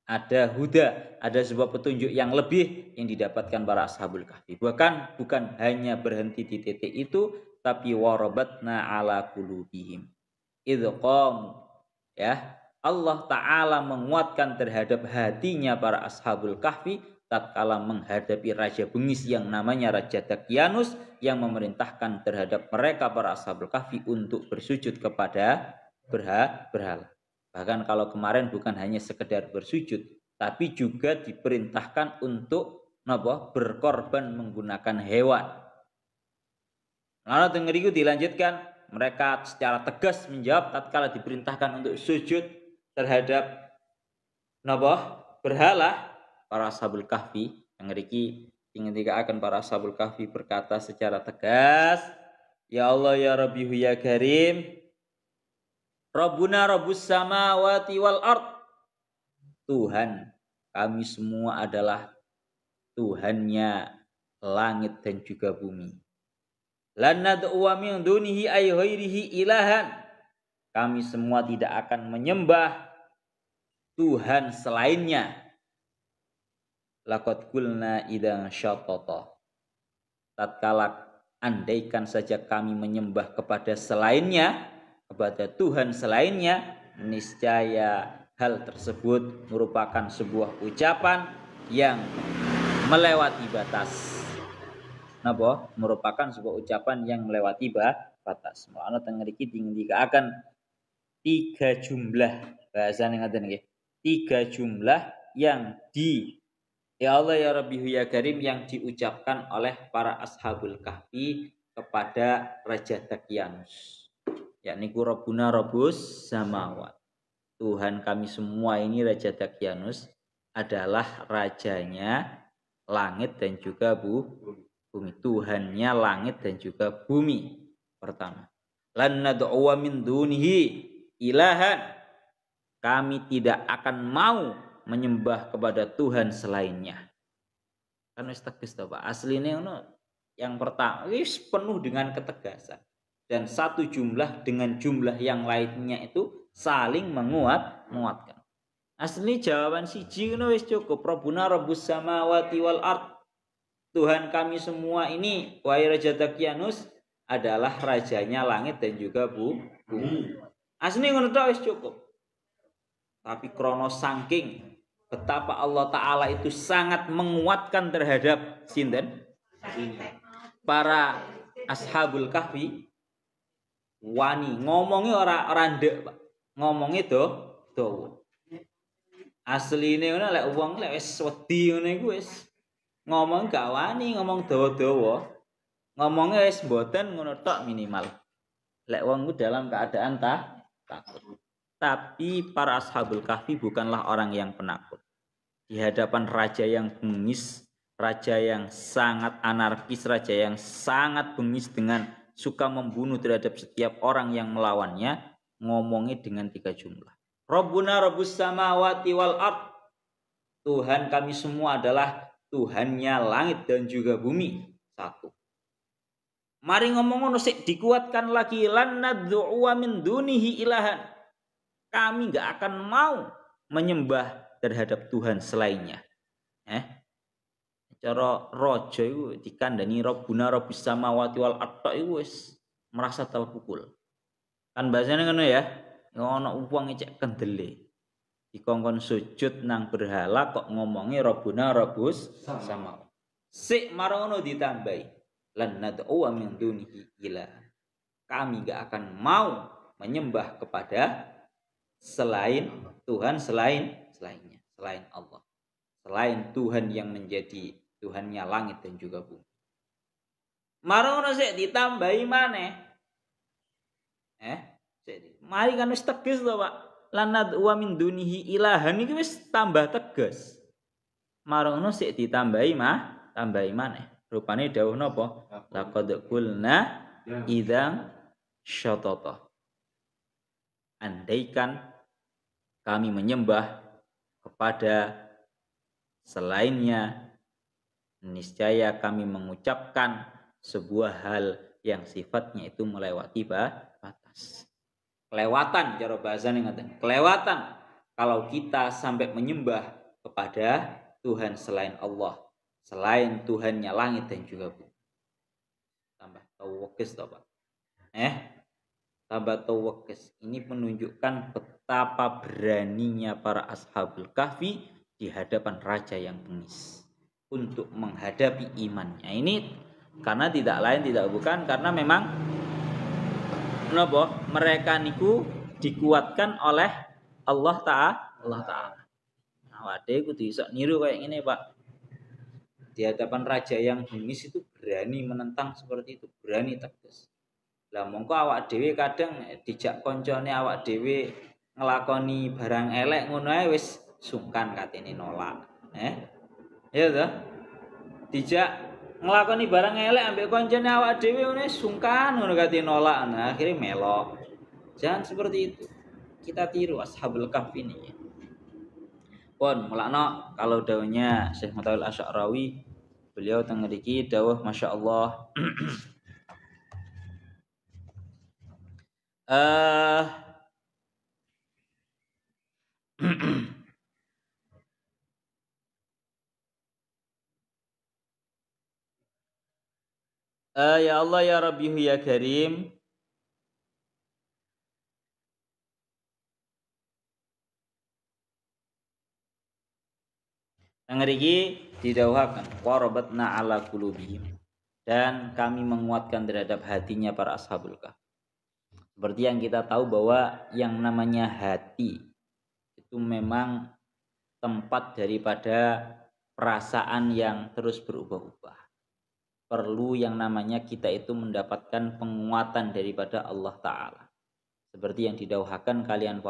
Ada huda, ada sebuah petunjuk yang lebih yang didapatkan para Ashabul Kahfi. Bukan hanya berhenti di titik itu, tapi warabatna ala qulubihim idh qamu, ya, Allah Ta'ala menguatkan terhadap hatinya para Ashabul Kahfi tatkala menghadapi raja bengis yang namanya Raja Dakyanus yang memerintahkan terhadap mereka para Ashabul Kahfi untuk bersujud kepada berhala. Bahkan kalau kemarin bukan hanya sekedar bersujud, tapi juga diperintahkan untuk berkorban menggunakan hewan. Lalu tengeriku dilanjutkan, mereka secara tegas menjawab tatkala diperintahkan untuk sujud terhadap berhala. Para Ashabul Kahfi yang ngeriki ketika akan para Ashabul Kahfi berkata secara tegas, ya Allah ya Rabbihu ya Karim, Rabbuna Rabbus samawati wal ard. Tuhan kami semua adalah Tuhannya langit dan juga bumi. Lan nad'u min dunihi ay ghairihi ilahan. Kami semua tidak akan menyembah Tuhan selainnya. Laqad qulna idzan syatata. Tatkala andaikan saja kami menyembah kepada selainnya, kepada Tuhan selainnya, niscaya hal tersebut merupakan sebuah ucapan yang melewati batas. Merupakan sebuah ucapan yang melewati batas. Mulane teng mriki akan 3 jumlah bahasane ngaten nggih. 3 jumlah yang ya Allah ya Rabbi ya Karim yang diucapkan oleh para Ashabul Kahfi kepada Raja Dakyanus. Yakni Rabbuna Rabbus samawat. Tuhan kami semua ini Raja Dakyanus adalah rajanya langit dan juga bumi. Tuhannya langit dan juga bumi. Pertama, lan nad'u min dunihi ilahan. Kami tidak akan mau menyembah kepada Tuhan selainnya. Kan wis tegas to, Pak. Asline ngono. Yang pertama, wis penuh dengan ketegasan. Dan satu jumlah dengan jumlah yang lainnya itu saling menguatkan. Asli jawaban siji ngono wis cukup. Rabbuna Rabbus samawati wal ard. Tuhan kami semua ini, wahai Raja Dakyanus, adalah rajanya langit dan juga bumi. Asli ngono tok wis cukup. Tapi krono saking betapa Allah Ta'ala itu sangat menguatkan terhadap sinten? Para Ashabul Kahfi. Wani ngomongnya ora ndek, Pak. Ngomongnya dawa. Asline ngono lek wong lek wis wedi ngono iku wis ngomong gak wani, ngomong dawa-dawa. Ngomongnya wis mboten ngono tok minimal. Lek wong ku dalam keadaan takut. Tapi para Ashabul Kahfi bukanlah orang yang penakut. Di hadapan raja yang bengis, raja yang sangat anarkis, raja yang sangat bengis dengan suka membunuh terhadap setiap orang yang melawannya, ngomongnya dengan 3 jumlah. Rabbuna Rabbus samawati wal ard. Tuhan kami semua adalah Tuhannya langit dan juga bumi. 1. Mari ngomong ngono sik dikuatkan lagi, lan nad'u min dunihi ilahan. Kami enggak akan mau menyembah terhadap Tuhan selainnya. Cara raja iku dikandani Rabbuna Rabbus samawati wal ard iku wis merasa terpukul. Kan bahasane ngono ya. Ono wong cek kendele. Dikongkon sujud nang berhala kok ngomongnya Rabbuna Rabbus samawati. Sik marang ngono ditambahi. Lan nad'u min dunihi ilahan. Kami enggak akan mau menyembah kepada selain Tuhan selainnya, selain Allah, selain Tuhan yang menjadi Tuhannya langit dan juga bumi. Marono sik ditambahi maneh. Mari kan wis tegas to, Pak. Lanad wa min dunihi ilahan iki wis tambah tegas. Marono sik ditambahi tambahi maneh. Rupane dawuh napa? Laqad qulna idzan syatata. Andaikan kami menyembah kepada selainnya, niscaya kami mengucapkan sebuah hal yang sifatnya itu melewati batas. Kelewatan cara bahasane ngaten. Kelewatan kalau kita sampai menyembah kepada Tuhan selain Allah, selain Tuhannya langit dan juga bumi. Tambah tawakes to, Pak. Tambah tawakes. Ini menunjukkan betapa beraninya para Ashabul Kahfi di hadapan raja yang bengis. untuk menghadapi imannya. Ini karena tidak lain tidak bukan karena memang napa mereka niku dikuatkan oleh Allah Ta'ala. Awake kudu iso niru kayak gini, Pak. Di hadapan raja yang bengis itu berani menentang seperti itu, berani tegas. Lah mongko awak dhewe kadang dijak koncone awak dhewe ngelakoni barang elek ngono ae wis sungkan katene nolak. Ya toh? Dijak ngelakoni barang elek ambek koncone awak dhewe ngono sungkan ngono katene nolak. Nah, akhirnya melok. Jangan seperti itu. Kita tiru Ashabul Kahfi ini. Pun mulakno kalau dawuhnya Syekh Mutawil Asy'arawi, beliau teng mriki dawuh masyaallah ya Allah ya Rabbi ya Karim, teng mriki didhawuhaken warabatna ala qulubihim, dan kami menguatkan terhadap hatinya para Ashabul Kahfi. Seperti yang kita tahu bahwa yang namanya hati itu memang tempat daripada perasaan yang terus berubah-ubah. Perlu yang namanya kita itu mendapatkan penguatan daripada Allah Ta'ala. Seperti yang didauhakan kalian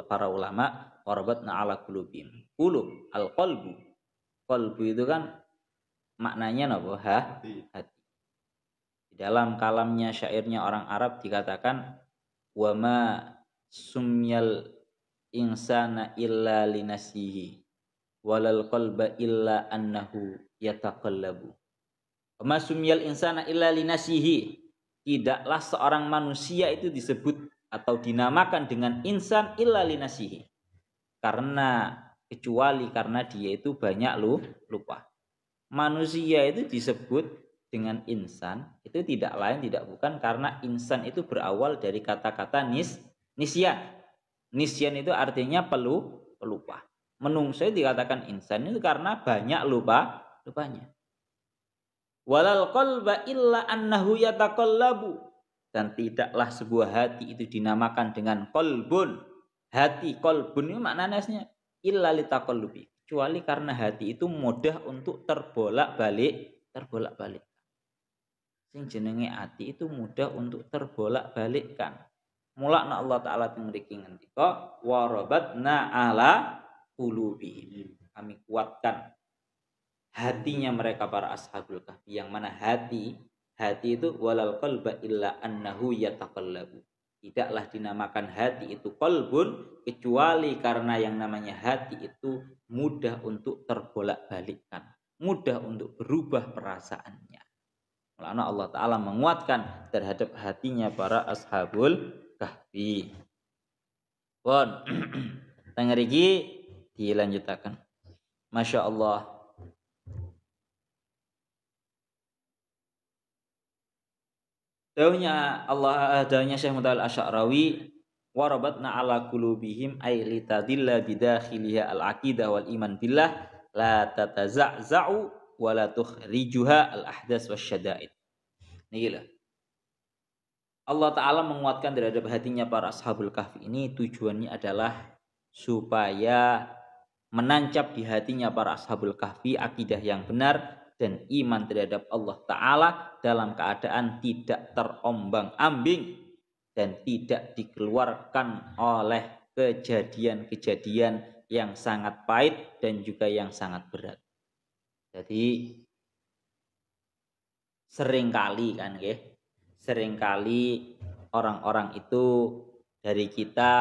para ulama, warabatna ala qulubihim. Qulub, al-qalbu. Qalbu itu kan maknanya apa? Hati. Di dalam kalamnya syairnya orang Arab dikatakan wa ma sumyal insana illa linasihi walal qalba illa annahu yataqallabu. Wa ma sumyal insana illa linasihi, tidaklah seorang manusia itu disebut atau dinamakan dengan insan illa linasihi, karena kecuali karena dia itu banyak lupa. Manusia itu disebut dengan insan itu tidak lain tidak bukan karena insan itu berawal dari kata-kata nisyan. Nisyan itu artinya pelupa. Menungso dikatakan insan itu karena banyak lupanya. Walal qalba illa annahu yataqallabu, dan tidaklah sebuah hati itu dinamakan dengan qalbun. Hati qalbun itu maknanya illa litaqallubi, kecuali karena hati itu mudah untuk terbolak-balik. Sing jenenge ati itu mudah untuk terbolak-balikkan. Mulakna Allah Ta'ala mriki ngendika warabatna ala qulubihim. Kami kuatkan hatinya mereka para Ashabul Kahfi, yang mana hati itu walal qalba illa annahu yataqallabu. Tidaklah dinamakan hati itu qalbun kecuali karena yang namanya hati itu mudah untuk terbolak-balikkan, mudah untuk berubah perasaannya. Karena Allah Ta'ala menguatkan terhadap hatinya para Ashabul Kahfi. Pun tengeriki dilanjutakan. Masya Allah. Dawuhnya Syekh Mutawil Asy'arawi, warabatna ala qulubihim ay litadilla bidakhiliha al-aqidah wal iman billah la tataza'za'u wala tukhrijuha al-ahdas wasyada'id. Niki lho. Allah Ta'ala menguatkan terhadap hatinya para Ashabul Kahfi ini tujuannya adalah supaya menancap di hatinya para Ashabul Kahfi akidah yang benar dan iman terhadap Allah Ta'ala dalam keadaan tidak terombang-ambing dan tidak dikeluarkan oleh kejadian-kejadian yang sangat pahit dan juga yang sangat berat. Jadi seringkali orang-orang itu dari kita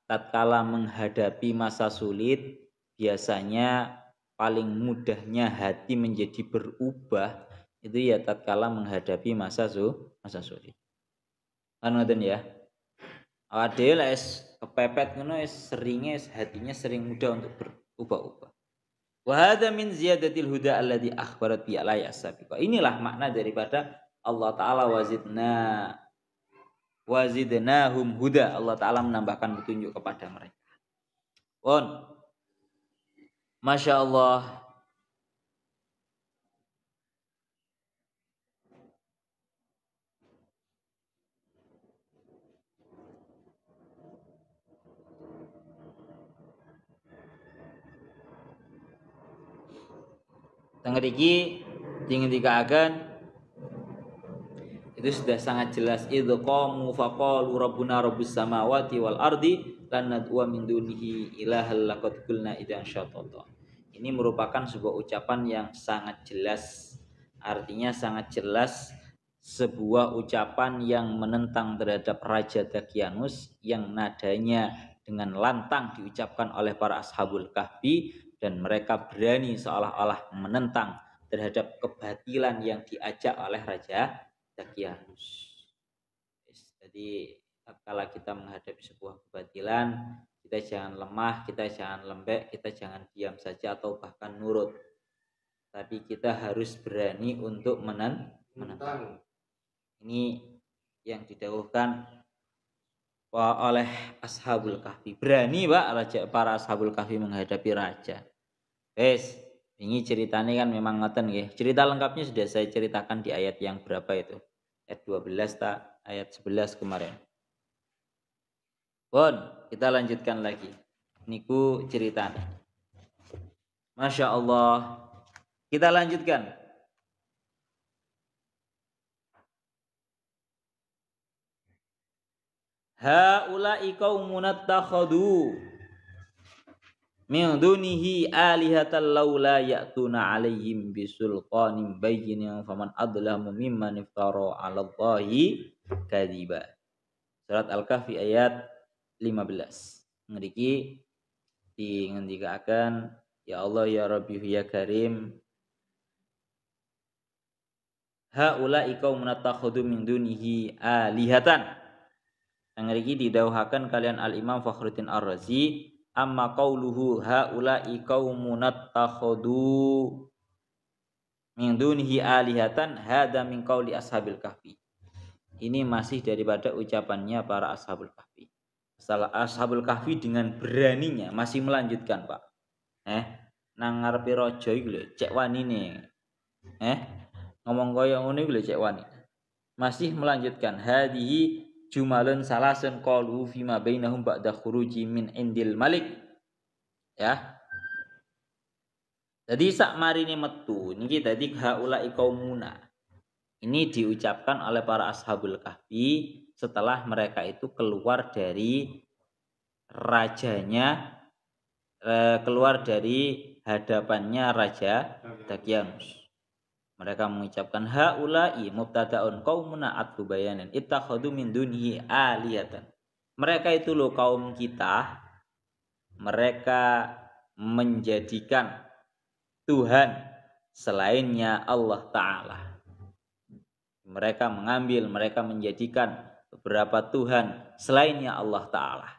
tatkala menghadapi masa sulit biasanya paling mudahnya hati menjadi berubah itu ya tatkala menghadapi masa sulit. Kan ngoten ya. Awake dhewe lek kepepet ngono seringnya hatinya sering mudah untuk berubah-ubah. Wa hadza min ziyadatil huda alladhi akhbarat bi alai as-sabiqa. Inilah makna daripada Allah Ta'ala wazidnahum huda. Allah Ta'ala menambahkan petunjuk kepada mereka. Masya Allah. Teng mriki dingendikaken itu sudah sangat jelas, idz qamu faqalu rabbuna rabbus samawati wal ardi lan nad'u min dunihi ilahal laqad qulna idzan syatata. Ini merupakan sebuah ucapan yang sangat jelas. Artinya sangat jelas sebuah ucapan yang menentang terhadap Raja Daqyanus yang nadanya dengan lantang diucapkan oleh para ashabul kahfi, dan mereka berani seolah-olah menentang terhadap kebatilan yang diajak oleh Raja Daqyanus. Jadi kala kita menghadapi sebuah kebatilan, kita jangan lemah, kita jangan lembek, kita jangan diam saja atau bahkan nurut. Tapi kita harus berani untuk menentang. Ini yang didahulukan oleh ashabul kahfi. Berani Pak para ashabul kahfi menghadapi raja. Ini ceritanya kan memang ngoten nggih. Cerita lengkapnya sudah saya ceritakan di ayat yang berapa itu? Ayat 12 ayat 11 kemarin. Bon, kita lanjutkan lagi. Niku ceritanya. Masya Allah. Kita lanjutkan. Haula'i qaumun attakhadhu min dunihi alihatan laula ya'tuna 'alaihim bisulqanin bayyinin faman adlamu mimman iftara 'ala Allahi kadziba. Surat Al-Kahfi ayat 15. Ngriki dingendikaken, ya Allah ya Rabbi ya Karim, haula'i qaumun attakhadhu min dunihi alihatan. Ngriki didhawuhaken kalian Al-Imam Fakhruddin Ar-Razi, amma qauluhu haula'i qaumun attakhadhu min dunihi alihatan hada min qauli ashabil kahfi. Ini masih daripada ucapannya para ashabul kahfi. Salah ashabul kahfi dengan beraninya masih melanjutkan, Pak. Nang ngarepe raja iku lho cek wanine. Ngomong kaya ngono iku lho cek wani. Masih melanjutkan hadhihi jumalun salasun qalu fima bainahum ba'da khuruji min indil malik. Ya. Jadi sak marine metu niki dadi haula'i qaumuna. Ini diucapkan oleh para ashabul kahfi setelah mereka itu keluar dari rajanya, keluar dari hadapannya Raja Daqyanus. Mereka mengucapkan haula'i mubtada'un qaumuna atfu bayanan ittakhadhu min dunihi alihatan. Mereka itu loh kaum kita, mereka menjadikan Tuhan selainnya Allah Ta'ala. Mereka mengambil, mereka menjadikan beberapa Tuhan selainnya Allah Ta'ala.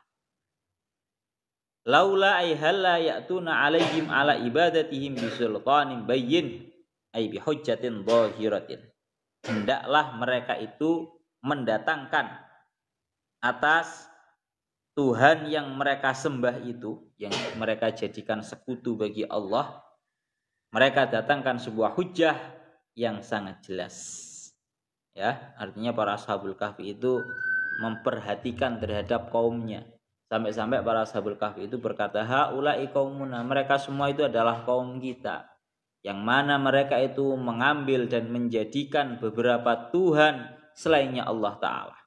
Laula ay halla ya'tuna alaihim ala ibadatihim bisultanin bayyin ay bihujjatin dhahiratin. Hendaklah mereka itu mendatangkan atas Tuhan yang mereka sembah itu, yang mereka jadikan sekutu bagi Allah, mereka datangkan sebuah hujjah yang sangat jelas. Ya, artinya para ashabul kahfi itu memperhatikan terhadap kaumnya. Sampai-sampai para ashabul kahfi itu berkata, haula'i qaumuna, mereka semua itu adalah kaum kita. Yang mana mereka itu mengambil dan menjadikan beberapa Tuhan selainnya Allah Ta'ala.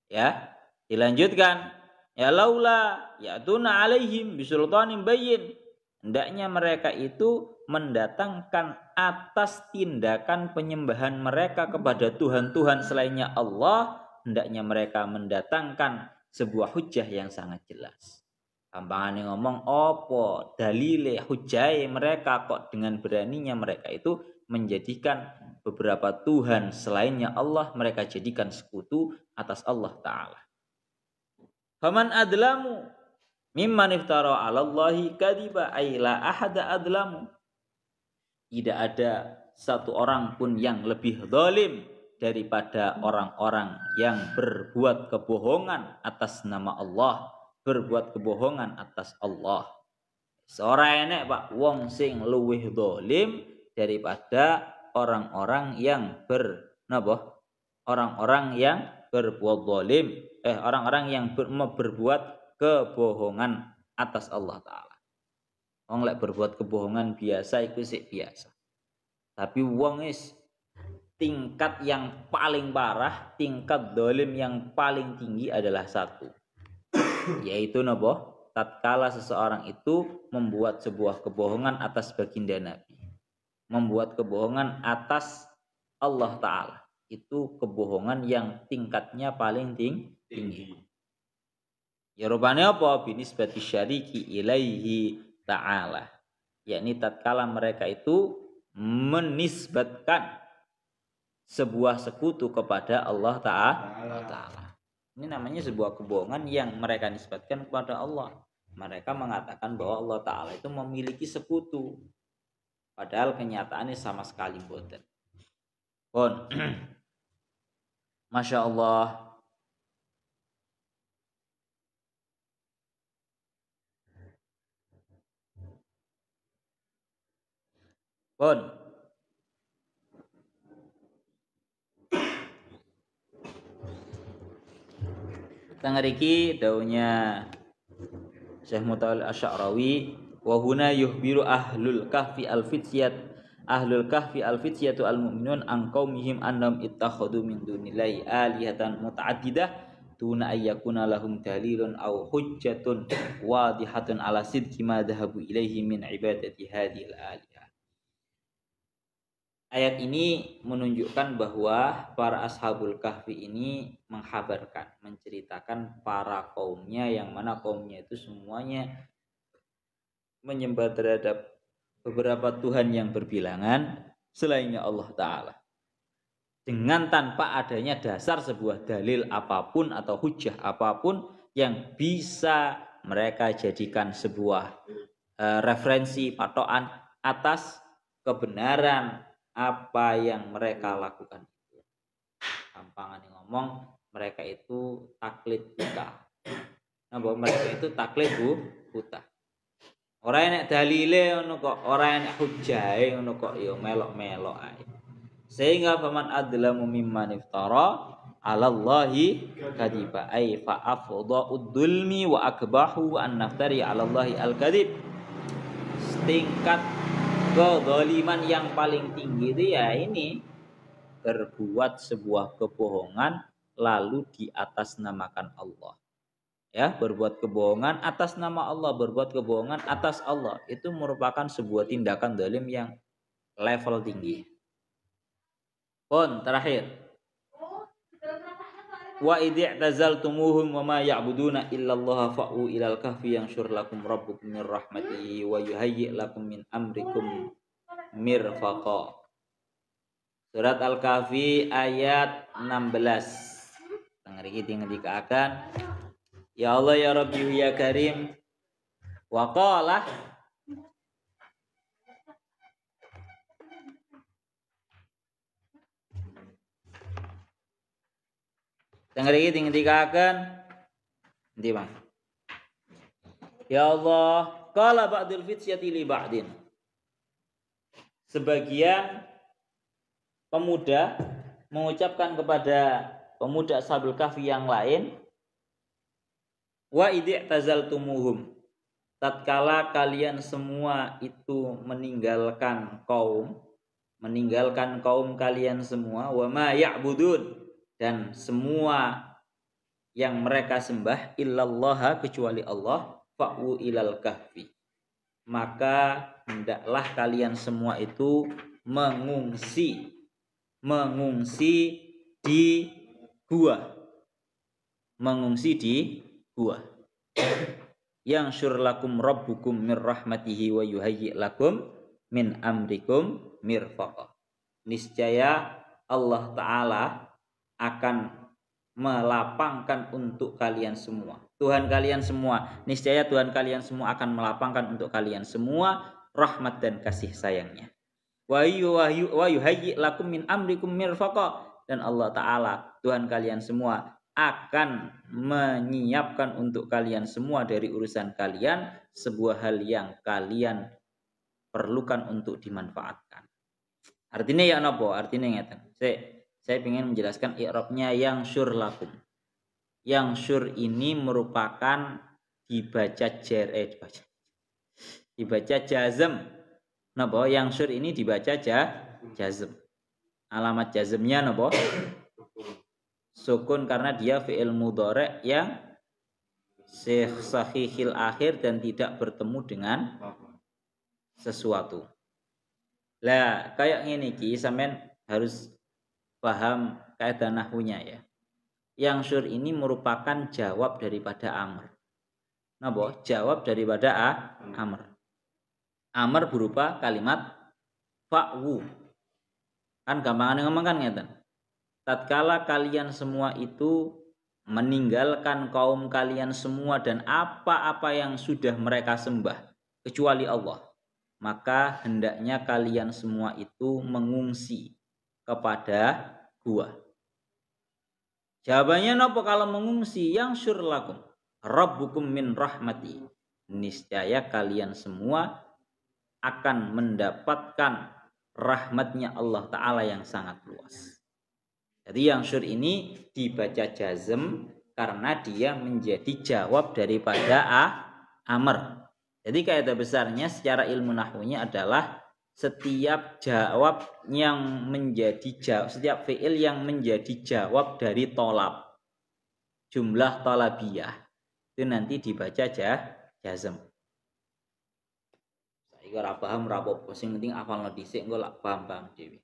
Ya, dilanjutkan. Ya laula ya'tuna alaihim bisultanin bayyin. Hendaknya mereka itu mendatangkan atas tindakan penyembahan mereka kepada Tuhan-Tuhan selainnya Allah, hendaknya mereka mendatangkan sebuah hujjah yang sangat jelas. Gampangane ngomong opo dalile hujjah mereka kok dengan beraninya mereka itu menjadikan beberapa Tuhan selainnya Allah mereka jadikan sekutu atas Allah Ta'ala. Faman adlamu mimman iftara 'ala Allahi kadziba ay la ahada adlamu. Tidak ada satu orang pun yang lebih zalim daripada orang-orang yang berbuat kebohongan atas nama Allah, berbuat kebohongan atas Allah. Seorang enek Pak wong sing luwih zalim daripada orang-orang yang orang-orang yang berbuat zalim, orang-orang yang berbuat kebohongan atas Allah Ta'ala. Wong lek berbuat kebohongan biasa iku sik biasa. Tapi wong is tingkat yang paling parah, tingkat dolim yang paling tinggi adalah satu. Yaitu napa? Tatkala seseorang itu membuat sebuah kebohongan atas baginda Nabi. Membuat kebohongan atas Allah Ta'ala. Itu kebohongan yang tingkatnya paling tinggi. Ya rupanya apa? Binisbati syariki ilaihi ta'ala. Yakni tatkala mereka itu menisbatkan sebuah sekutu kepada Allah Ta'ala. Ini namanya sebuah kebohongan yang mereka nisbatkan kepada Allah. Mereka mengatakan bahwa Allah Ta'ala itu memiliki sekutu. Padahal kenyataannya sama sekali boten. Pun, Masya Allah. Pun, tangriki daunya Syekh Mutawalli Asy'arawi wa huna yuhbiru ahlul kahfi al-fityatu al-mu'minun an qaumihim annahum ittakhadhu min dunillahi alihatan muta'addidah tuna ayyakuna lahum dalilun aw hujjatun wadihatun ala sidqi ma dhahabu ilaihi min ibadati hadhil alihah. Ayat ini menunjukkan bahwa para ashabul kahfi ini menghabarkan, menceritakan para kaumnya yang mana kaumnya itu semuanya menyembah terhadap beberapa Tuhan yang berbilangan selainnya Allah Ta'ala. Dengan tanpa adanya dasar sebuah dalil apapun atau hujah apapun yang bisa mereka jadikan sebuah referensi patokan atas kebenaran apa yang mereka lakukan. Gampang ngomong, mereka itu taklid buta. Nah, bahwa mereka itu taklid buta. Ora enek dalile ngono kok, ora enek hujahe ngono kok ya melok-melok ae. Sehingga faman adlamu mimman iftara 'ala Allahi kadiba ay fa afdha'ud dzulmi wa akbahu an naftari 'ala Allahi al-kadhib. Tingkat kezaliman yang paling tinggi itu ya ini berbuat sebuah kebohongan lalu di atas namakan Allah. Ya, berbuat kebohongan atas nama Allah, berbuat kebohongan atas Allah itu merupakan sebuah tindakan zalim yang level tinggi. Pun terakhir. Wa id'tazaltumuhum wa ma ya'buduna illallah fa'u ilal kahfi yanshur lakum rabbukum min rahmatihi wa yuhayyi' lakum min amrikum mirfaqa. Surat Al-Kahfi ayat 16. Ngriki ngendikaken ya Allah ya Rabbi ya Karim wa qala Tengriki ngendikaken endi Bang? Ya Allah, qala ba'dul fityati li ba'din. Sebagian pemuda mengucapkan kepada pemuda Ashabul Kahfi yang lain, wa id'tazaltumuhum. Tatkala kalian semua itu meninggalkan kaum semua, wa ma ya'budun, dan semua yang mereka sembah illallah kecuali Allah, fa'u ilal kahfi. Maka hendaklah kalian semua itu mengungsi di gua. Mengungsi di gua. Yang syurlakum rabbukum mir rahmatihi wa yuhayyi' lakum min amrikum mirfaqa. Niscaya Allah Ta'ala akan melapangkan untuk kalian semua. Tuhan kalian semua, niscaya Tuhan kalian semua akan melapangkan untuk kalian semua rahmat dan kasih sayangnya. Wa yuhayyi' lakum min amrikum mirfaqa, dan Allah Ta'ala Tuhan kalian semua akan menyiapkan untuk kalian semua dari urusan kalian sebuah hal yang kalian perlukan untuk dimanfaatkan. Artinya ya napa? Artinya ngeten. Saya ingin menjelaskan i'rabnya yang syur lakum. Yang syur ini merupakan dibaca dibaca jazm. Napa yang syur ini dibaca jazm. Alamat jazmnya napa? Sukun karena dia fi'il mudhari' yang sahihil akhir dan tidak bertemu dengan sesuatu. Lah kayak ngene iki sampean harus paham kaidah nahwunya ya. Yang syur ini merupakan jawab daripada amr. Napa? Jawab daripada amr. Amr berupa kalimat fa'wu. Kan gampangane ngomong kan ngeten. Tatkala kalian semua itu meninggalkan kaum kalian semua dan apa-apa yang sudah mereka sembah kecuali Allah, maka hendaknya kalian semua itu mengungsi kepada gua. Jawabannya nopo kalau mengungsi? Yang syur lakum rabbukum min rahmati. Niscaya kalian semua akan mendapatkan rahmatnya Allah Ta'ala yang sangat luas. Jadi yang syur ini dibaca jazm karena dia menjadi jawab daripada amr. Jadi kaidah besarnya secara ilmu nahwunya adalah setiap jawab yang menjadi jawab, setiap fi'il yang menjadi jawab dari tolab, jumlah tolabiyah, itu nanti dibaca jazm. Saya ora paham rapopo, sing penting hafalno dhisik engko lak paham dhewe.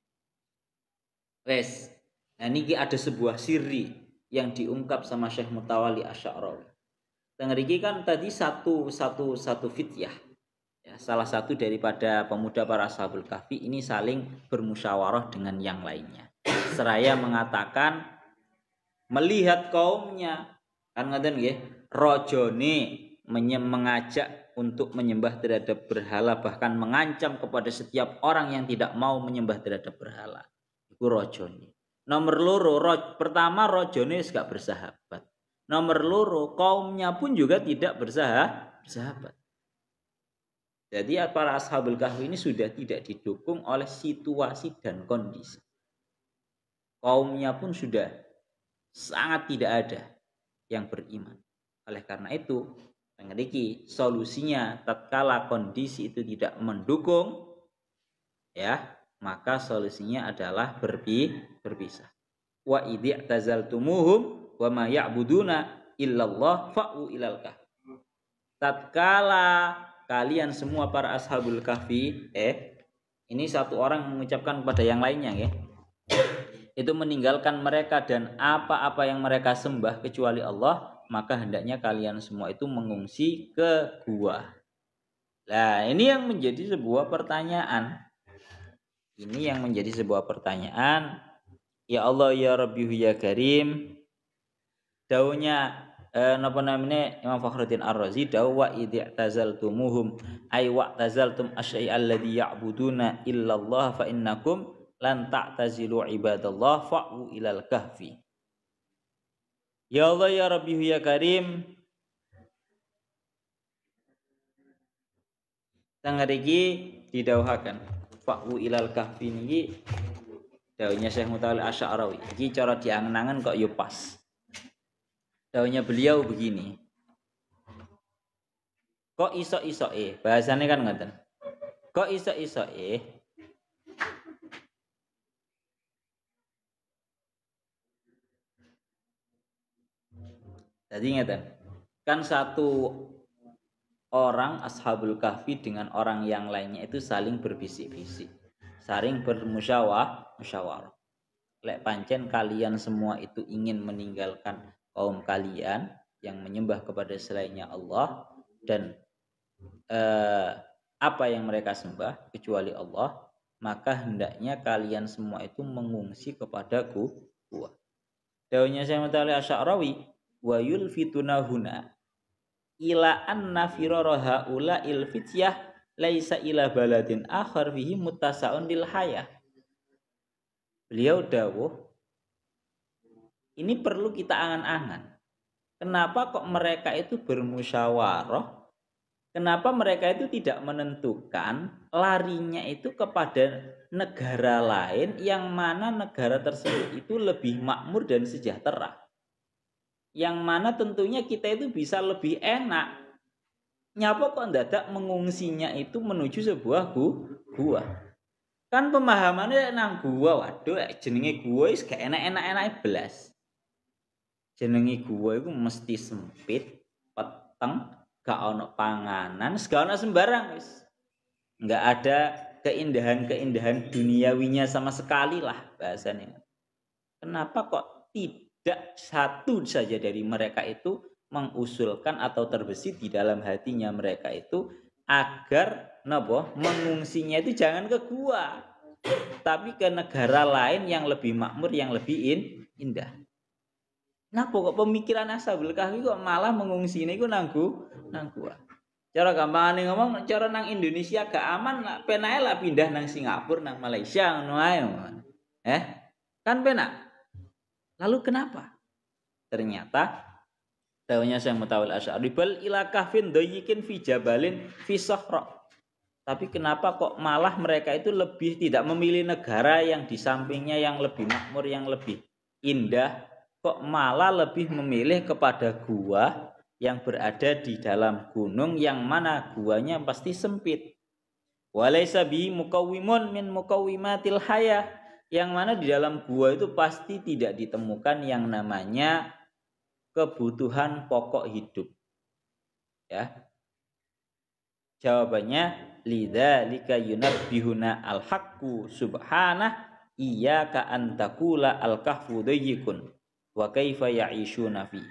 Wes. Nah ini ada sebuah siri yang diungkap sama Syekh Mutawalli Asy'arawi. Tengeriki kan tadi satu fityah. Ya, salah satu daripada pemuda para Ashabul Kahfi ini saling bermusyawarah dengan yang lainnya. Seraya mengatakan melihat kaumnya kan ngoten nggih, rajane mengajak untuk menyembah terhadap berhala, bahkan mengancam kepada setiap orang yang tidak mau menyembah terhadap berhala. Iku rajane. Nomor loro, pertama rajane gak bersahabat. Nomor loro, kaumnya pun juga tidak bersahabat. Jadi para Ashabul Kahfi ini sudah tidak didukung oleh situasi dan kondisi. Kaumnya pun sudah sangat tidak ada yang beriman. Oleh karena itu, mengerti solusinya tatkala kondisi itu tidak mendukung, ya, maka solusinya adalah berpisah. Wa idh tazaltumuhum wa ma ya'buduna illallah fa'u ilal kahfi. Tatkala kalian semua para Ashabul Kahfi, ini satu orang mengucapkan kepada yang lainnya ya. Itu meninggalkan mereka dan apa-apa yang mereka sembah kecuali Allah, maka hendaknya kalian semua itu mengungsi ke gua. Nah, ini yang menjadi sebuah pertanyaan. Ini yang menjadi sebuah pertanyaan. Ya Allah ya Rabbi ya Karim. Daunya napa namanya Imam Fakhruddin Ar-Razi dawu wa idh tazaltumuhum ay wa tazaltum asyai alladhi ya'buduna illallah fa innakum lan ta'tazilu ibadallah fa'u ilal kahfi. Ya Allah ya Rabbi ya Karim. Tangariki didawuhaken fa'u ilal kahfi niki dawuhnya Syekh Mutawalli Asy'arawi. Iki cara diangen-angen kok yo pas. Dawuhnya beliau begini. Kok iso-isoke? Bahasane kan ngoten. Kok iso-isoke? Jadi ngeten. Kan satu orang Ashabul Kahfi dengan orang yang lainnya itu saling berbisik-bisik, saling bermusyawarah. Lek pancen kalian semua itu ingin meninggalkan kaum kalian yang menyembah kepada selainnya Allah dan apa yang mereka sembah kecuali Allah, maka hendaknya kalian semua itu mengungsi kepada gua. Dawuhnya Syekh Mutawalli Asy'arawi wa yulfituna huna ila anna firara haula il fityah laisa ila baladin akhar fihi muttasaun lil hayah. Beliau dawuh ini perlu kita angan-angan. Kenapa kok mereka itu bermusyawarah? Kenapa mereka itu tidak menentukan larinya itu kepada negara lain yang mana negara tersebut itu lebih makmur dan sejahtera? Yang mana tentunya kita itu bisa lebih enak Nyapa kok ndadak mengungsinya itu menuju sebuah gua. Kan pemahamannya nang gua, waduh jenenge gua wis gak enak-enak belas. Jenenge gua itu mesti sempit, peteng, gak ono panganan, gak ono sembarang wis. Enggak ada keindahan-keindahan duniawinya sama sekali lah bahasanya. Kenapa kok tidak satu saja dari mereka itu mengusulkan atau terbesit di dalam hatinya mereka itu agar mengungsinya itu jangan ke gua tapi ke negara lain yang lebih makmur, yang lebih indah. Napa kok pemikiran Ashabul Kahfi kok malah mengungsinya itu nang gua. Cara gampangane ngomong, cara nang Indonesia gak aman, penae lah pindah nang Singapura, nang Malaysia ngono ae. Kan penak. Lalu kenapa? Ternyata dawuhnya Syekh Mutawil Asy'ari bal ila kahfin dayyikin fi jabalin fi sahra. Tapi kenapa kok malah mereka itu lebih tidak memilih negara yang di sampingnya yang lebih makmur, yang lebih indah, kok malah lebih memilih kepada gua yang berada di dalam gunung yang mana guanya pasti sempit. Walaysa bi muqawwimun min muqawwimatil hayah, yang mana di dalam gua itu pasti tidak ditemukan yang namanya kebutuhan pokok hidup. Ya. Jawabannya lidzalika yunabbihuna al-haqqu subhanah iyyaka an taqula al-kahfu dayyikun wa kaifa ya'ishuna fi.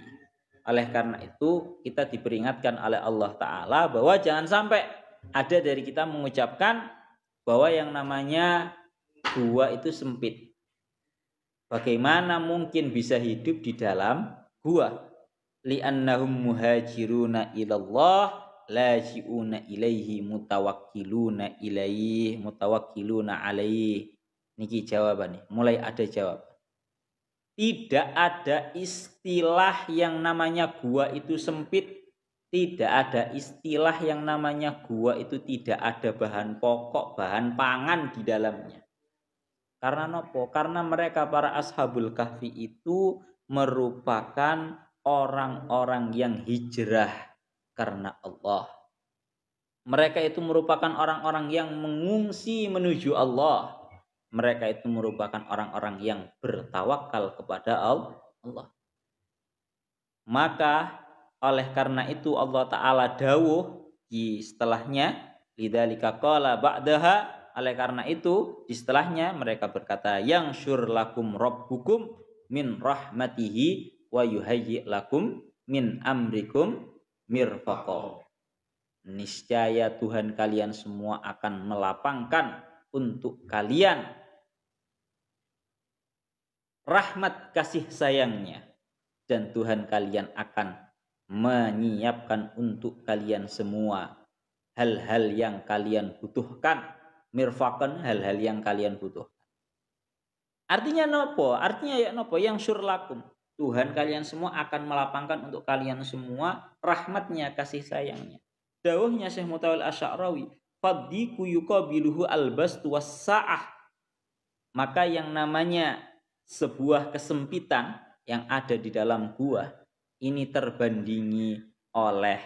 Oleh karena itu kita diperingatkan oleh Allah Ta'ala bahwa jangan sampai ada dari kita mengucapkan bahwa yang namanya gua itu sempit. Bagaimana mungkin bisa hidup di dalam gua? Li'annahum muhajiruna ilallah laji'una ilaihi mutawakkiluna alaihi. Niki jawabannya. Mulai ada jawab. Tidak ada istilah yang namanya gua itu sempit. Tidak ada istilah yang namanya gua itu tidak ada bahan pokok, bahan pangan di dalamnya. Karena nopo? Karena mereka para Ashabul Kahfi itu merupakan orang-orang yang hijrah karena Allah. Mereka itu merupakan orang-orang yang mengungsi menuju Allah. Mereka itu merupakan orang-orang yang bertawakal kepada Allah. Maka oleh karena itu Allah Ta'ala dawuh di setelahnya lidzalika qala ba'daha. Oleh karena itu di setelahnya mereka berkata yang syur lakum rabbukum min rahmatihi wa yuhayyi lakum min amrikum mirfaqa. Niscaya Tuhan kalian semua akan melapangkan untuk kalian rahmat kasih sayangnya, dan Tuhan kalian akan menyiapkan untuk kalian semua hal-hal yang kalian butuhkan, mirfaqan, hal-hal yang kalian butuhkan. Artinya nopo? Artinya ya nopo? Yang syurlakum, Tuhan kalian semua akan melapangkan untuk kalian semua rahmatnya, kasih sayangnya. Dawuhnya Syekh Mutawil Asy'ari, faddiku yuqabiluhu albastu was-sa'ah. Maka yang namanya sebuah kesempitan yang ada di dalam gua ini terbandingi oleh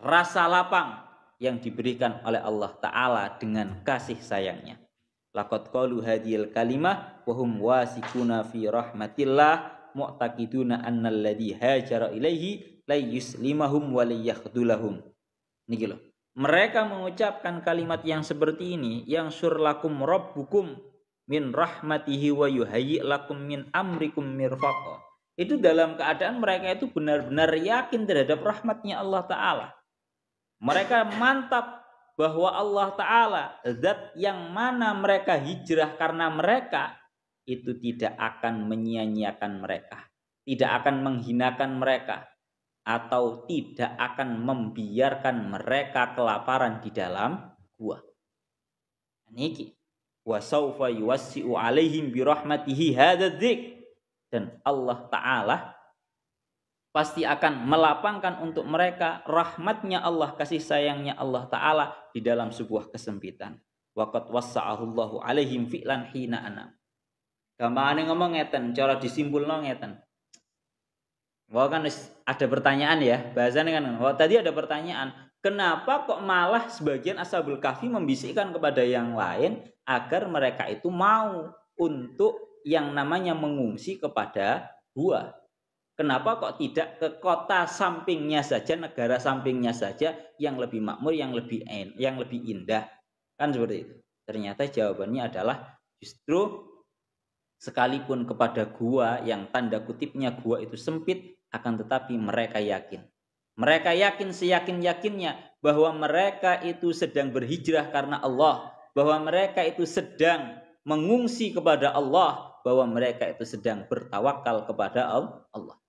rasa lapang yang diberikan oleh Allah Ta'ala dengan kasih sayangnya. Laqad qalu hadhil kalimah wa hum wasikuna fi rahmatillah mu'taqiduna annal ladzi hajara ilaihi la yuslimahum wa la yakhdulahum. Niki loh. Mereka mengucapkan kalimat yang seperti ini, yang surlakum rabbukum min rahmatihi wa yuhayyi lakum min amrikum mirfaqa. Itu dalam keadaan mereka itu benar-benar yakin terhadap rahmatnya Allah Ta'ala. Mereka mantap bahwa Allah Ta'ala zat yang mana mereka hijrah karena mereka itu tidak akan menyia-nyiakan mereka, tidak akan menghinakan mereka, atau tidak akan membiarkan mereka kelaparan di dalam gua. Niki wa saufa yuwassi'u alaihim bi rahmatihi hadzal dzikr, dan Allah Ta'ala pasti akan melapangkan untuk mereka rahmatnya Allah, kasih sayangnya Allah Ta'ala di dalam sebuah kesempitan. Waqad wassa'ahullahu alaihim fi'lan hina anam. Gampangane ngomong ngeten, cara disimpulno ngeten. Wah kan ada pertanyaan ya, bahasanya kan. Wah tadi ada pertanyaan, kenapa kok malah sebagian Ashabul Kahfi membisikkan kepada yang lain agar mereka itu mau untuk yang namanya mengungsi kepada gua? Kenapa kok tidak ke kota sampingnya saja, negara sampingnya saja yang lebih makmur, yang lebih indah? Kan seperti itu. Ternyata jawabannya adalah justru sekalipun kepada gua yang tanda kutipnya gua itu sempit, akan tetapi mereka yakin. Mereka yakin seyakin-yakinnya bahwa mereka itu sedang berhijrah karena Allah, bahwa mereka itu sedang mengungsi kepada Allah, bahwa mereka itu sedang bertawakal kepada Allah.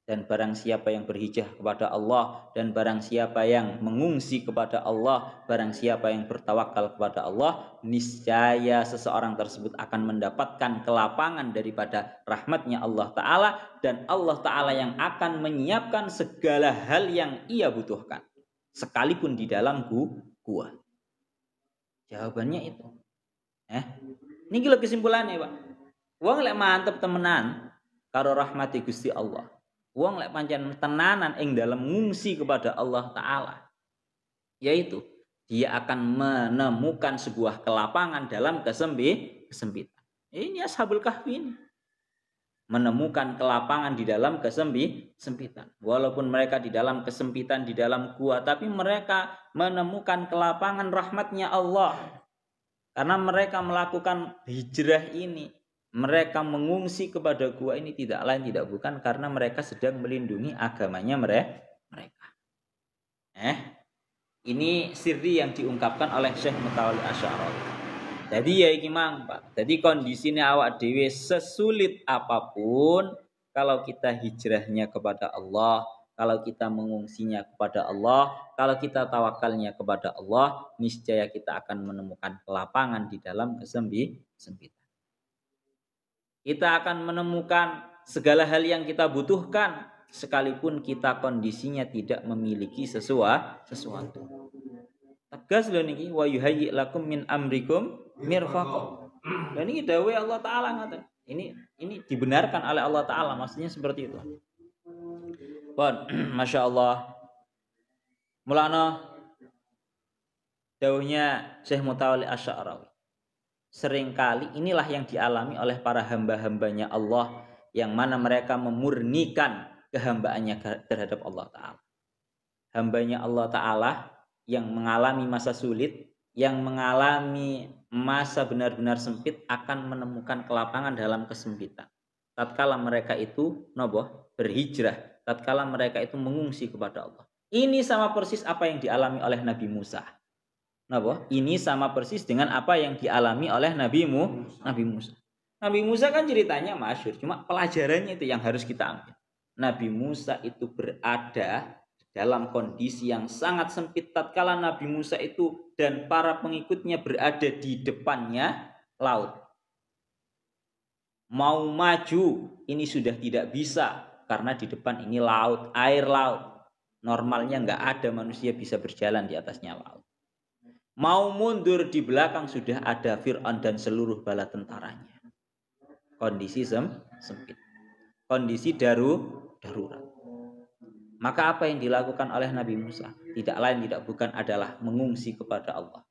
Dan barang siapa yang berhijrah kepada Allah, dan barang siapa yang mengungsi kepada Allah, barang siapa yang bertawakal kepada Allah, niscaya seseorang tersebut akan mendapatkan kelapangan daripada rahmatnya Allah Ta'ala, dan Allah Ta'ala yang akan menyiapkan segala hal yang ia butuhkan, sekalipun di dalam gua. Jawabannya itu. Ini gila kesimpulannya Pak. Wong lek mantep temenan karo rahmati Gusti Allah. Wong lek pancen tenanan ing dalam ngungsi kepada Allah Ta'ala, yaitu dia akan menemukan sebuah kelapangan dalam kesempitan. Ini Ashabul Kahfi ini menemukan kelapangan di dalam kesempitan. Walaupun mereka di dalam kesempitan, di dalam gua, tapi mereka menemukan kelapangan rahmatnya Allah. Karena mereka melakukan hijrah ini, mereka mengungsi kepada gua ini tidak lain tidak bukan karena mereka sedang melindungi agamanya mereka. Ini sirri yang diungkapkan oleh Syekh Mutawalli Asy'ari. Jadi ya iki mang Pak. Jadi kondisinya awak dhewe sesulit apapun, kalau kita hijrahnya kepada Allah, kalau kita mengungsinya kepada Allah, kalau kita tawakalnya kepada Allah, niscaya kita akan menemukan kelapangan di dalam kesempitan. Kita akan menemukan segala hal yang kita butuhkan, sekalipun kita kondisinya tidak memiliki sesuatu. Tegas lho niki, wa yuhayyi lakum min amrikum mirfaqah. Dan ini dawuh Allah Ta'ala ngaten. Ini dibenarkan oleh Allah Ta'ala, maksudnya seperti itu. Pun, Masya Allah. Mulana dawuhnya Syekh Mutawalli Asy'ari. Seringkali inilah yang dialami oleh para hamba-hambanya Allah, yang mana mereka memurnikan kehambaannya terhadap Allah Ta'ala. Hambanya Allah Ta'ala yang mengalami masa sulit, yang mengalami masa benar-benar sempit, akan menemukan kelapangan dalam kesempitan. Tatkala mereka itu berhijrah, tatkala mereka itu mengungsi kepada Allah. Ini sama persis apa yang dialami oleh Nabi Musa. Ini sama persis dengan apa yang dialami oleh Nabi Musa. Nabi Musa kan ceritanya masyhur, cuma pelajarannya itu yang harus kita ambil. Nabi Musa itu berada dalam kondisi yang sangat sempit tatkala Nabi Musa itu dan para pengikutnya berada di depannya laut. Mau maju ini sudah tidak bisa karena di depan ini laut, air laut. Normalnya nggak ada manusia bisa berjalan di atasnya laut. Mau mundur di belakang sudah ada Fir'aun dan seluruh bala tentaranya. Kondisi sempit. Kondisi darurat. Maka apa yang dilakukan oleh Nabi Musa? Tidak lain tidak bukan adalah mengungsi kepada Allah.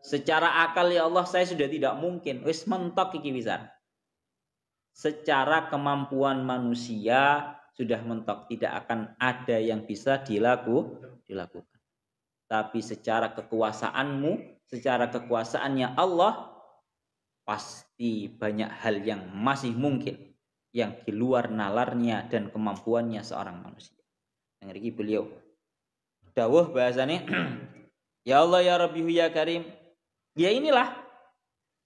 Secara akal ya Allah saya sudah tidak mungkin. Wis mentok iki wisan. Secara kemampuan manusia sudah mentok. Tidak akan ada yang bisa dilakukan. Tapi secara kekuasaanmu, secara kekuasaannya Allah, pasti banyak hal yang masih mungkin, yang di luar nalarnya dan kemampuannya seorang manusia. Yang ini beliau dawuh bahasanya, ya Allah ya Rabbi ya Karim. Ya inilah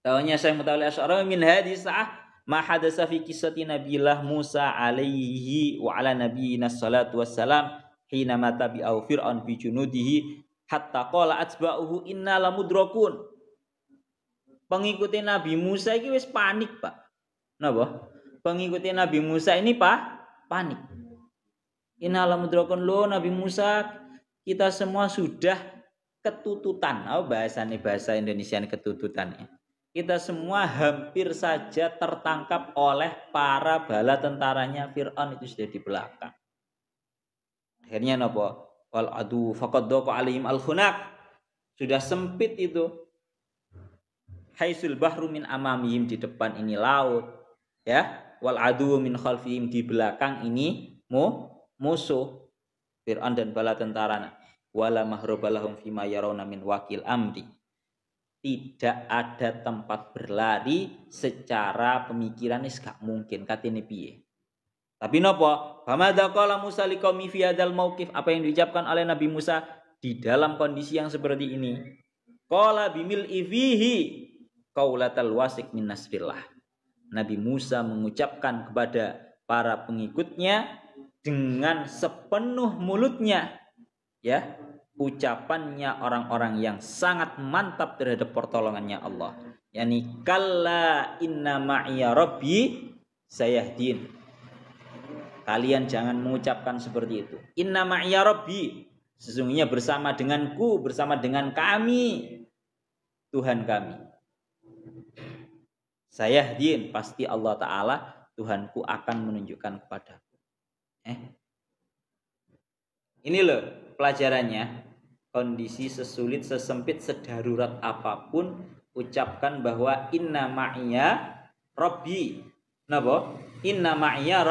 dawuhnya Syekh Mutawalli Asy'ari, min hadis sa'ah ma hadasa fi qissati Nabiillah Musa alaihi wa ala nabiyina salatu wassalam hina mata bi au fir'aun bi junudihi hatta qala atba'uhu inna lamudrakun. Pengikuti Nabi Musa ini wis panik, Pak. Napa? Pengikuti Nabi Musa ini panik. Inna lamudrakun, lo Nabi Musa kita semua sudah ketututan. Bahasa Indonesia ini ketututan ya. kita semua hampir saja tertangkap oleh para bala tentaranya Fir'aun itu sudah di belakang. Akhirnya napa? Wal adu faqad daqa alaihim al-khunaq. Sudah sempit itu. Haisul bahru min amamihim, di depan ini laut, ya. Wal adu min khalfihim, di belakang ini musuh Fir'aun dan bala tentaranya. Wala mahrobalahum fima yarawna min wakil amri. Tidak ada tempat berlari secara pemikiran gak mungkin katene piye. Tapi napa? Famadza qala Musa liqaumi fi hadzal mauqif, apa yang diucapkan oleh Nabi Musa di dalam kondisi yang seperti ini? Qala bimil ifihi qaulatal wasik min nasrillah. Nabi Musa mengucapkan kepada para pengikutnya dengan sepenuh mulutnya, ya, ucapannya orang-orang yang sangat mantap terhadap pertolongannya Allah. Yani kalla inna ma'iya rabbi sayahdin. Kalian jangan mengucapkan seperti itu. Inna ma'iya rabbi, sesungguhnya bersama denganku, bersama dengan kami, Tuhan kami. Sayahdin, pasti Allah Ta'ala Tuhanku akan menunjukkan kepadaku. Ini loh pelajarannya. Kondisi sesulit, sesempit, sedarurat apapun, ucapkan bahwa inna ma'iya rabbi. Napa? Inna ma'iya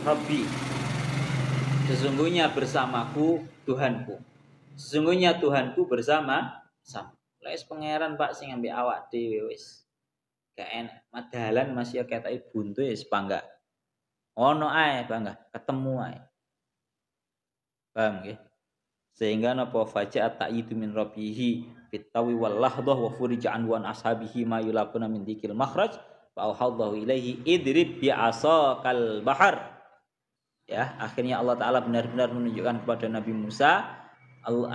rabbi. Sesungguhnya bersamaku Tuhanku. Sesungguhnya Tuhanku bersama. Les pangeran Pak sing ambek awak dhewe wis. Gak enak. Madalan masih ketoke buntu wis bangga. Ono ae bangga, ketemu ae. Paham nggih? Sehingga napa faja'at ta'idu min rabbihi bitawi wal lahdah wa furija an wa ashabihi ma yulaquna min dzikil makhraj fa auhallahu ilaihi idrib bi asaqal bahar. Ya, akhirnya Allah Ta'ala benar-benar menunjukkan kepada Nabi Musa,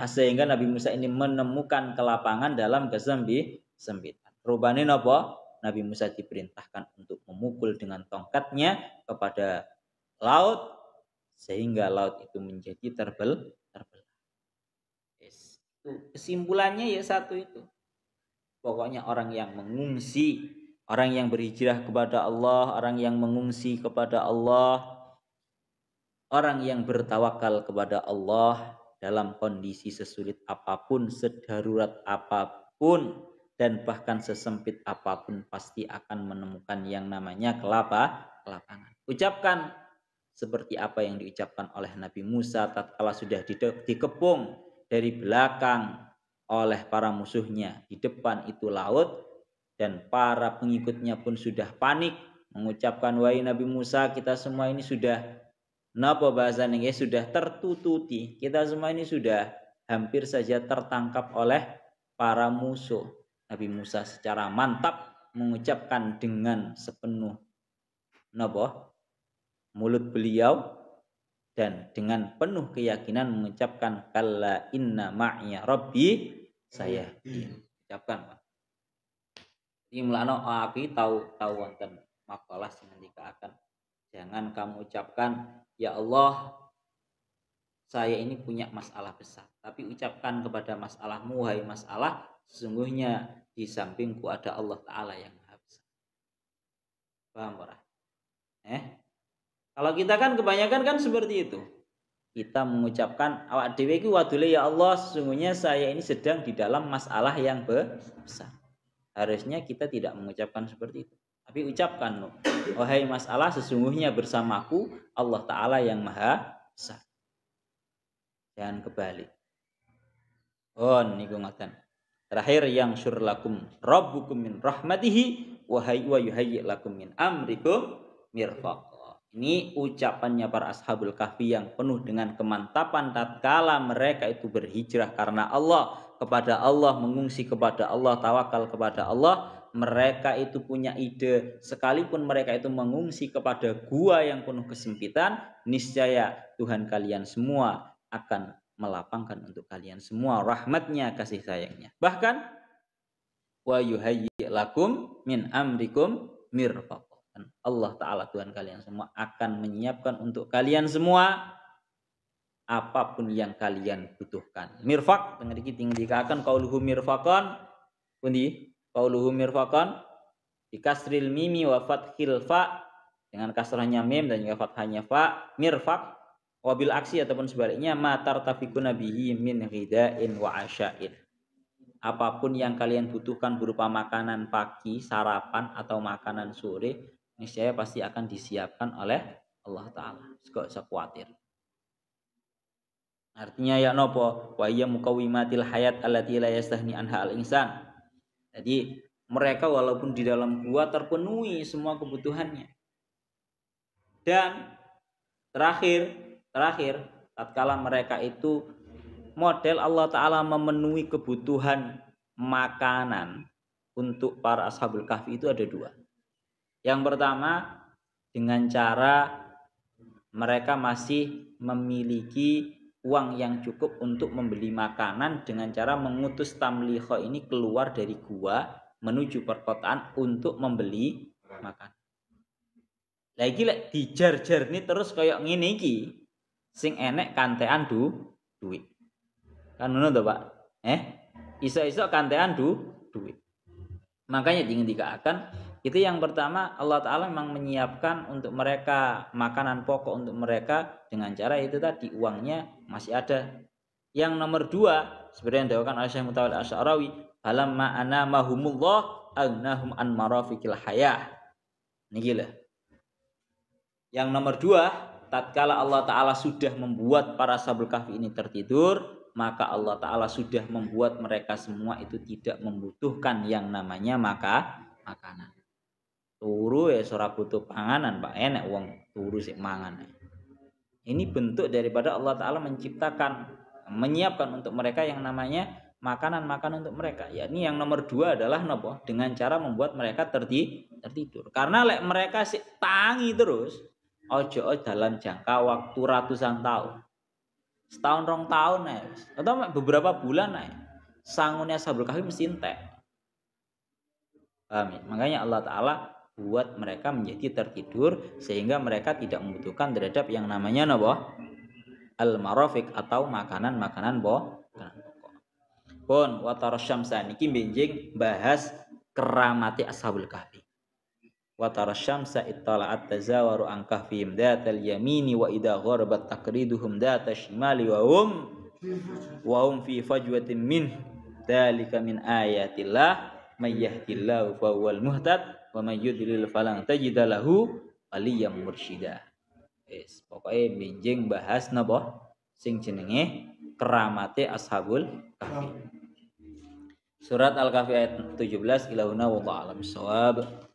sehingga Nabi Musa ini menemukan kelapangan dalam kesempitan. Rubane napa? Nabi Musa diperintahkan untuk memukul dengan tongkatnya kepada laut, sehingga laut itu menjadi terbelah. Yes. Kesimpulannya ya satu itu. Pokoknya orang yang mengungsi, orang yang berhijrah kepada Allah, orang yang mengungsi kepada Allah, orang yang bertawakal kepada Allah dalam kondisi sesulit apapun, sedarurat apapun, dan bahkan sesempit apapun pasti akan menemukan yang namanya kelapangan. Ucapkan seperti apa yang diucapkan oleh Nabi Musa tatkala sudah dikepung dari belakang oleh para musuhnya, di depan itu laut, dan para pengikutnya pun sudah panik mengucapkan, wahai Nabi Musa, kita semua ini sudah napa bahasanya, sudah tertututi, kita semua ini sudah hampir saja tertangkap oleh para musuh. Nabi Musa secara mantap mengucapkan dengan sepenuh mulut beliau dan dengan penuh keyakinan mengucapkan kalla inna ma'iya rabbi sayahdin. Ucapkan Pak. Ini mulane aku tahu wonten makalah sing ngendikaken, jangan kamu ucapkan ya Allah saya ini punya masalah besar, tapi ucapkan kepada masalahmu, wahai masalah, sesungguhnya di sampingku ada Allah Ta'ala yang Maha Besar. Paham ora? Kalau kita kan kebanyakan kan seperti itu. Kita mengucapkan awak dhewe iki wadule ya Allah, sesungguhnya saya ini sedang di dalam masalah yang besar. Harusnya kita tidak mengucapkan seperti itu. Tapi ucapkan, wahai masalah, sesungguhnya bersamaku Allah Ta'ala yang Maha Besar. Jangan kebalik. Niku ngoten. Terakhir, yang syurlakum rabbukum min rahmatihi wa yuhayyi lakum min amrikum mirfaqa. Ini ucapannya para ashabul kahfi yang penuh dengan kemantapan tatkala mereka itu berhijrah karena Allah, kepada Allah, mengungsi kepada Allah, tawakal kepada Allah. Mereka itu punya ide, sekalipun mereka itu mengungsi kepada gua yang penuh kesempitan, niscaya Tuhan kalian semua akan melapangkan untuk kalian semua rahmatnya, kasih sayangnya. Bahkan wa yuhayyi lakum min amrikum mirfaqa. Allah Ta'ala Tuhan kalian semua akan menyiapkan untuk kalian semua apapun yang kalian butuhkan. Mirfaq dengan iki tinggi akan qauluhu mirfaqan pundi qauluhu mirfaqan bi kasril mimi wa fathil fa, dengan kasrahnya mim dan juga fathahnya fa, mirfaq. Wabil aksi ataupun sebaliknya, ma tartafiquna bihi min ghida'in wa asya'in. Apapun yang kalian butuhkan berupa makanan pagi, sarapan atau makanan sore, niscaya pasti akan disiapkan oleh Allah Ta'ala. Gak usah khawatir. Artinya ya nopo, wa iya muqawimatil hayat allati la yastahni anha al-insan. Jadi mereka walaupun di dalam gua terpenuhi semua kebutuhannya. Dan terakhir tatkala mereka itu model Allah Ta'ala memenuhi kebutuhan makanan untuk para ashabul kahfi itu ada dua. Yang pertama, dengan cara mereka masih memiliki uang yang cukup untuk membeli makanan, dengan cara mengutus tamliha ini keluar dari gua menuju perkotaan untuk membeli makan. Lagi lek dijar-jar ini terus kayak ngene iki, sing enek kantean duit. Kan ngono to, Pak? Iso-iso kantean duit. Makanya dikatakan itu yang pertama, Allah Ta'ala memang menyiapkan untuk mereka makanan pokok untuk mereka dengan cara itu tadi, uangnya masih ada. Yang nomor dua, seperti yang dikatakan oleh Syekh Mutawalli Asy'arawi, falamma anamahumullah aghnahum an marafiqil hayah. Niki lho. Yang nomor dua, tatkala Allah Ta'ala sudah membuat para ashabul kahfi ini tertidur, maka Allah Ta'ala sudah membuat mereka semua itu tidak membutuhkan yang namanya makanan. Turu ya ora butuh panganan, Pak. Enak wong turu sik mangan. Ini bentuk daripada Allah Ta'ala menyiapkan untuk mereka yang namanya makanan-makanan untuk mereka. Yakni yang nomor dua adalah nopo? Dengan cara membuat mereka tertidur. Karena lek mereka sik tangi terus, ojo dalam jangka waktu ratusan tahun, setahun 2 tahun atau beberapa bulan sangunnya ashabul kahfi mesti entek. Paham ya? Makanya Allah Ta'ala buat mereka menjadi tertidur sehingga mereka tidak membutuhkan terhadap yang namanya al-marafiq atau makanan pokok. Pun wa tarasyamsa niki benjing bahas keramati ashabul kahfi. Wa tarasyamsa ittala'at tazawaru an kahfihim datal yamini wa idza gharabat taqriduhum datal shimali wa hum fi fajwatin min dzalika min ayatillah may yahdillahu fa huwal muhtad wa may yudlil falan tajida lahu waliyyan mursyida. Pokoke benjing bahas napa sing jenenge keramate ashabul kahfi. Surat Al-Kahfi ayat 17 ila huna wallahu a'lam bissawab.